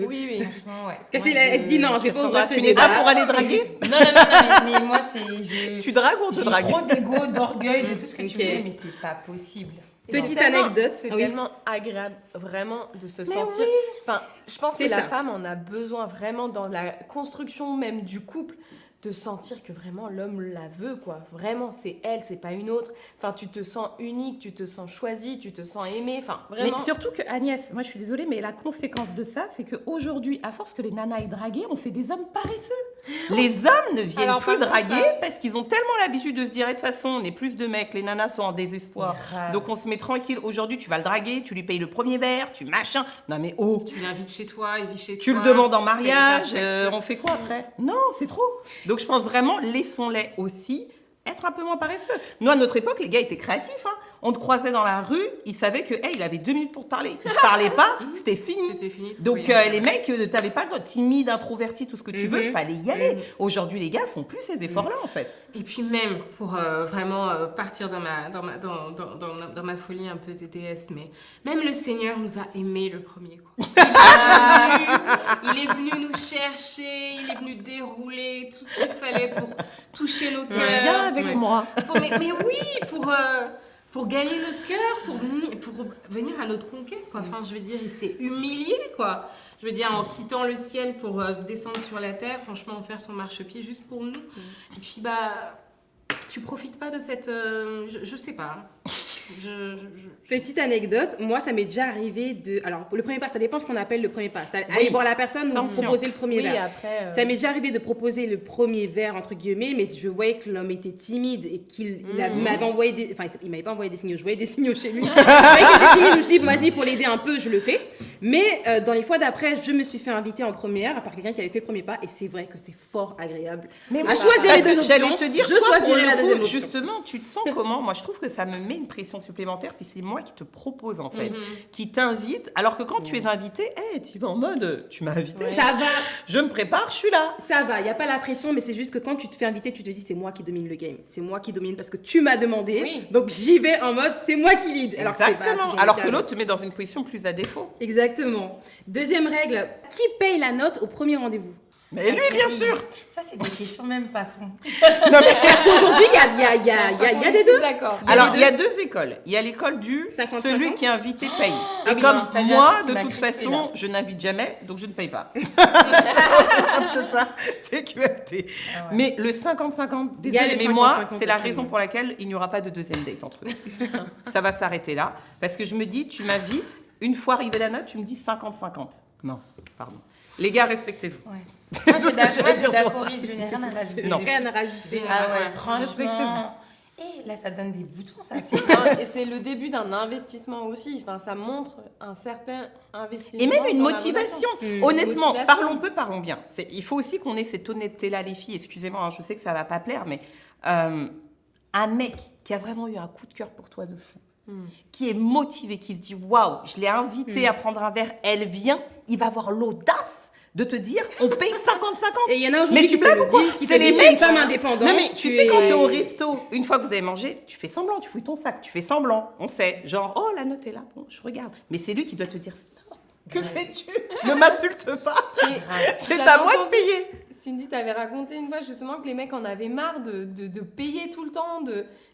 Speaker 5: Oui.
Speaker 4: Franchement, ouais.
Speaker 2: Qu'est-ce elle se dit non, je vais pas ouvrir ce
Speaker 6: Tu n'es pas
Speaker 2: débat.
Speaker 6: pour aller draguer?
Speaker 4: Non, mais moi, c'est...
Speaker 6: Tu dragues ou on te
Speaker 4: J'ai
Speaker 6: drague?
Speaker 4: trop d'ego, d'orgueil, de tout ce que
Speaker 2: Ok.
Speaker 4: tu veux, mais c'est pas possible.
Speaker 2: Petite
Speaker 5: C'est tellement-
Speaker 2: anecdote.
Speaker 5: C'est
Speaker 2: Ah oui.
Speaker 5: tellement agréable, vraiment, de se sentir. Enfin, je pense
Speaker 2: C'est
Speaker 5: que la
Speaker 2: ça.
Speaker 5: femme en a besoin vraiment dans la construction même du couple, te sentir que vraiment l'homme la veut, quoi. Vraiment, c'est elle, c'est pas une autre. Enfin, tu te sens unique, tu te sens choisie, tu te sens aimée. Enfin, vraiment.
Speaker 6: Mais surtout que Agnès, moi je suis désolée, mais la conséquence de ça, c'est qu'aujourd'hui, à force que les nanas aient dragué, on fait des hommes paresseux. Les hommes ne viennent
Speaker 5: Alors,
Speaker 6: plus
Speaker 5: par contre,
Speaker 6: draguer
Speaker 5: ça-
Speaker 6: parce qu'ils ont tellement l'habitude de se dire, de toute façon, on est plus de mecs, les nanas sont en désespoir.
Speaker 4: Grave.
Speaker 6: Donc on se met tranquille. Aujourd'hui, tu vas le draguer, tu lui payes le premier verre, tu machin. Non mais oh,
Speaker 3: Tu l'invites chez toi, il vit chez
Speaker 6: tu
Speaker 3: toi.
Speaker 6: le demandes en mariage,
Speaker 3: paye pas de facture.
Speaker 6: on fait quoi après? Non, c'est trop. Donc je pense vraiment, laissons-les aussi être un peu moins paresseux. Nous, à notre époque, les gars étaient créatifs. Hein. On te croisait dans la rue, ils savaient que, hey, il avait 2 minutes pour te parler. Il ne parlait pas, c'était fini.
Speaker 3: C'était fini.
Speaker 6: Donc
Speaker 3: Oui.
Speaker 6: les mecs, t'avais pas le temps, timide, introverti, tout ce que tu veux, il fallait y aller. Aujourd'hui, les gars font plus ces efforts-là, en fait.
Speaker 3: Et puis même, pour vraiment partir dans ma folie un peu TTS, mais même le Seigneur nous a aimés le premier. Quoi. Il est venu nous chercher, il est venu dérouler tout ce qu'il fallait pour toucher nos cœurs.
Speaker 6: Viens avec moi.
Speaker 3: Mais oui, pour gagner notre cœur, pour venir à notre conquête, quoi. Enfin, je veux dire, il s'est humilié, quoi. Je veux dire, en quittant le ciel pour descendre sur la terre, franchement, en faire son marchepied juste pour nous. Et puis, tu profites pas de cette... je sais pas.
Speaker 2: Petite anecdote, moi ça m'est déjà arrivé de... Alors le premier pas, ça dépend ce qu'on appelle le premier pas. Aller
Speaker 6: Oui.
Speaker 2: voir la personne ou
Speaker 6: Attention.
Speaker 2: proposer le premier
Speaker 5: Oui,
Speaker 2: verre.
Speaker 5: après.
Speaker 2: Ça m'est déjà arrivé de proposer le premier verre, entre guillemets, mais je voyais que l'homme était timide et qu'il m'avait envoyé des... Enfin, il m'avait pas envoyé des signaux, je voyais des signaux chez lui. Je voyais qu'il était timide, je me suis dit, vas-y, pour l'aider un peu, je le fais. Mais dans les fois d'après, je me suis fait inviter en première par quelqu'un qui avait fait le premier pas et c'est vrai que c'est fort agréable.
Speaker 6: Mais
Speaker 2: à choisir les deux options,
Speaker 6: j'allais te dire,
Speaker 2: je
Speaker 6: toi, pour
Speaker 2: choisirai
Speaker 6: le
Speaker 2: la
Speaker 6: coup,
Speaker 2: deuxième option.
Speaker 6: Justement, tu te sens comment? Moi, je trouve que ça me met une pression supplémentaire si c'est moi qui te propose, en fait, qui t'invite, alors que quand tu es invité, tu vas en mode, tu m'as invité,
Speaker 2: Ça va,
Speaker 6: je me prépare, je suis là.
Speaker 2: ça va, il n'y a pas la pression, mais c'est juste que quand tu te fais inviter, tu te dis c'est moi qui domine le game. C'est moi qui domine parce que tu m'as demandé.
Speaker 5: Oui.
Speaker 2: Donc j'y vais en mode c'est moi qui lead. Alors que c'est pas
Speaker 6: Exactement.
Speaker 2: toujours le
Speaker 6: Alors
Speaker 2: cas,
Speaker 6: que
Speaker 2: mais-
Speaker 6: l'autre te met dans une position plus à défaut.
Speaker 2: Exactement. Deuxième règle, qui paye la note au premier rendez-vous?
Speaker 6: Mais lui, bien sûr.
Speaker 4: Ça, c'est des questions même passons.
Speaker 2: Parce qu'aujourd'hui, il y a des deux.
Speaker 5: D'accord.
Speaker 6: Alors, il y a deux écoles. Il y a l'école du
Speaker 2: 50-50.
Speaker 6: celui qui est invité paye.
Speaker 2: Ah
Speaker 6: Et
Speaker 2: oui,
Speaker 6: comme
Speaker 4: non, t'as dit un
Speaker 6: moi,
Speaker 4: truc qui
Speaker 6: de
Speaker 4: m'a
Speaker 6: toute
Speaker 4: crispé,
Speaker 6: façon,
Speaker 4: là.
Speaker 6: je n'invite jamais, donc je ne paye pas. C'est ça, c'est QFT.
Speaker 4: Ah ouais.
Speaker 6: Mais le 50-50,
Speaker 2: Il y a
Speaker 6: désolé,
Speaker 2: le
Speaker 6: mais moi,
Speaker 2: 50-50,
Speaker 6: c'est la
Speaker 2: absolument.
Speaker 6: raison pour laquelle il n'y aura pas de deuxième date entre nous. Ça va s'arrêter là. Parce que je me dis, tu m'invites, une fois arrivé la note, tu me dis 50-50. Non, pardon. Les gars, respectez-vous.
Speaker 4: Ouais. Moi,
Speaker 6: Tout ce que j'allais
Speaker 4: je
Speaker 6: dire sur
Speaker 4: d'acorise, je n'ai rien à rajouter.
Speaker 6: Non.
Speaker 2: Rien à rajouter.
Speaker 4: Ah ouais,
Speaker 6: Respectez-vous.
Speaker 4: franchement. Et là, ça donne des boutons, ça. C'est
Speaker 5: Et c'est le début d'un investissement aussi. Enfin, ça montre un certain investissement.
Speaker 6: Et même une
Speaker 5: dans la
Speaker 6: motivation.
Speaker 2: relation.
Speaker 6: Honnêtement,
Speaker 5: Motivation.
Speaker 6: parlons peu, parlons bien. Il faut aussi qu'on ait cette honnêteté-là, les filles. Excusez-moi, hein, je sais que ça va pas plaire, mais un mec qui a vraiment eu un coup de cœur pour toi de fou, qui est motivé, qui se dit waouh, je l'ai invité à prendre un verre, elle vient, il va avoir l'audace de te dire on paye 50-50.
Speaker 2: Et il y en a
Speaker 6: Mais
Speaker 2: aujourd'hui
Speaker 6: tu
Speaker 2: qui te
Speaker 6: blagues
Speaker 2: le
Speaker 6: ou quoi?
Speaker 2: disent, qui te
Speaker 6: C'est les
Speaker 2: disent t'es une
Speaker 6: mecs.
Speaker 2: femme indépendante.
Speaker 6: Non mais tu sais quand
Speaker 2: es-
Speaker 6: t'es au resto, une fois que vous avez mangé, tu fais semblant, tu fouilles ton sac, tu fais semblant, on sait, genre oh la note est là, bon je regarde. Mais c'est lui qui doit te dire stop, que fais-tu? Ne m'insulte pas,
Speaker 5: Et
Speaker 6: c'est
Speaker 5: j'avais
Speaker 6: à moi de
Speaker 5: entendu-
Speaker 6: payer.
Speaker 5: Cindy, t'avais raconté une fois justement que les mecs en avaient marre de payer tout le temps.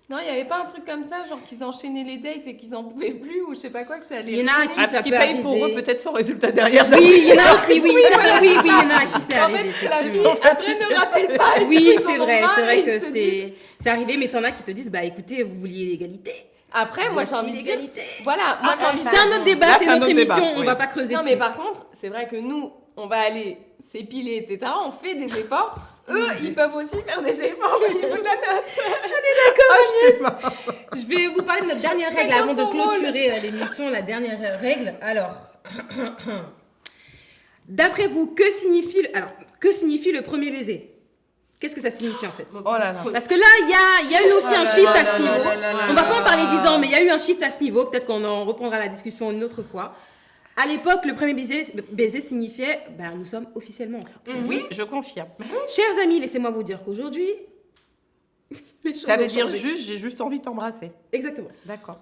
Speaker 5: Non, il n'y avait pas un truc comme ça, genre qu'ils enchaînaient les dates et qu'ils en pouvaient plus ou je sais pas quoi, que ça allait.
Speaker 2: Il y en a un qui
Speaker 6: Ah,
Speaker 2: ça
Speaker 6: ce qui
Speaker 2: peut
Speaker 6: paye pour eux
Speaker 2: arriver.
Speaker 6: peut-être sans résultat derrière.
Speaker 2: Oui, il y en a aussi, oui, ça peut- oui, il y en a un qui s'est
Speaker 5: En
Speaker 2: arrivé.
Speaker 5: fait, la fille,
Speaker 2: effectivement.
Speaker 5: après, ne rappelle pas. et du coup,
Speaker 2: Oui,
Speaker 5: ils en
Speaker 2: c'est
Speaker 5: ont
Speaker 2: vrai,
Speaker 5: marre
Speaker 2: c'est
Speaker 5: et
Speaker 2: vrai
Speaker 5: ils
Speaker 2: que
Speaker 5: se disent-
Speaker 2: c'est arrivé, mais t'en as qui te disent, bah écoutez, vous vouliez l'égalité.
Speaker 5: Après, moi, j'ai
Speaker 2: Voici
Speaker 5: envie de dire.
Speaker 2: l'égalité.
Speaker 5: Voilà, moi, j'ai envie de
Speaker 2: C'est un autre débat,
Speaker 6: Là,
Speaker 2: c'est
Speaker 6: c'est un
Speaker 2: notre
Speaker 6: autre débat,
Speaker 2: émission, on
Speaker 6: oui.
Speaker 2: va pas creuser
Speaker 5: Non,
Speaker 2: dessus.
Speaker 5: mais par contre, c'est vrai que nous, on va aller s'épiler, etc. On fait des efforts. Eux, ils peuvent aussi faire des efforts au niveau de la note.
Speaker 2: Je vais vous parler de notre dernière
Speaker 5: Chacun
Speaker 2: règle avant de
Speaker 5: son
Speaker 2: clôturer l'émission. La dernière règle. Alors, d'après vous, que signifie le premier baiser? Qu'est-ce que ça signifie en fait?
Speaker 6: Oh là là.
Speaker 2: Parce que là, il y a eu aussi un shift à ce niveau. On va pas en parler 10 ans, mais il y a eu un shift à ce niveau. Peut-être qu'on en reprendra la discussion une autre fois. À l'époque, le premier baiser signifiait nous sommes officiellement en couple.
Speaker 6: Oui, je confirme.
Speaker 2: Chers amis, laissez-moi vous dire qu'aujourd'hui, les choses
Speaker 6: Ça veut
Speaker 2: ont
Speaker 6: dire
Speaker 2: changé.
Speaker 6: juste, j'ai juste envie de t'embrasser.
Speaker 2: Exactement.
Speaker 6: D'accord.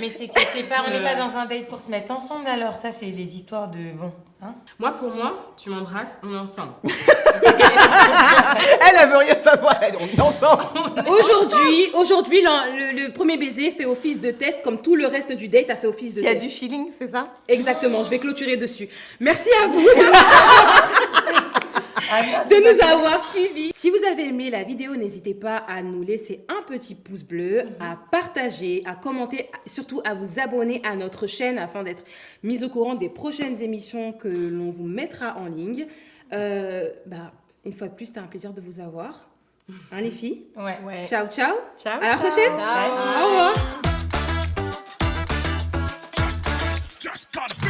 Speaker 4: Mais c'est que c'est pas, on n'est pas dans un date pour se mettre ensemble, alors ça, c'est les histoires de. Bon. Hein.
Speaker 3: Moi, pour moi, tu m'embrasses, on est ensemble.
Speaker 6: Elle veut rien savoir, on est ensemble.
Speaker 2: Aujourd'hui, le premier baiser fait office de test comme tout le reste du date a fait office de
Speaker 6: Il y a
Speaker 2: test.
Speaker 6: du feeling, c'est ça?
Speaker 2: Exactement, je vais clôturer dessus. Merci à vous. de nous avoir suivis. Si vous avez aimé la vidéo, n'hésitez pas à nous laisser un petit pouce bleu, à partager, à commenter, surtout à vous abonner à notre chaîne afin d'être mis au courant des prochaines émissions que l'on vous mettra en ligne. Une fois de plus, c'était un plaisir de vous avoir. Hein, les filles?
Speaker 4: Ouais.
Speaker 2: Ciao, ciao.
Speaker 6: Ciao.
Speaker 2: À la prochaine.
Speaker 5: Ciao.
Speaker 2: Au revoir.
Speaker 1: Just gotta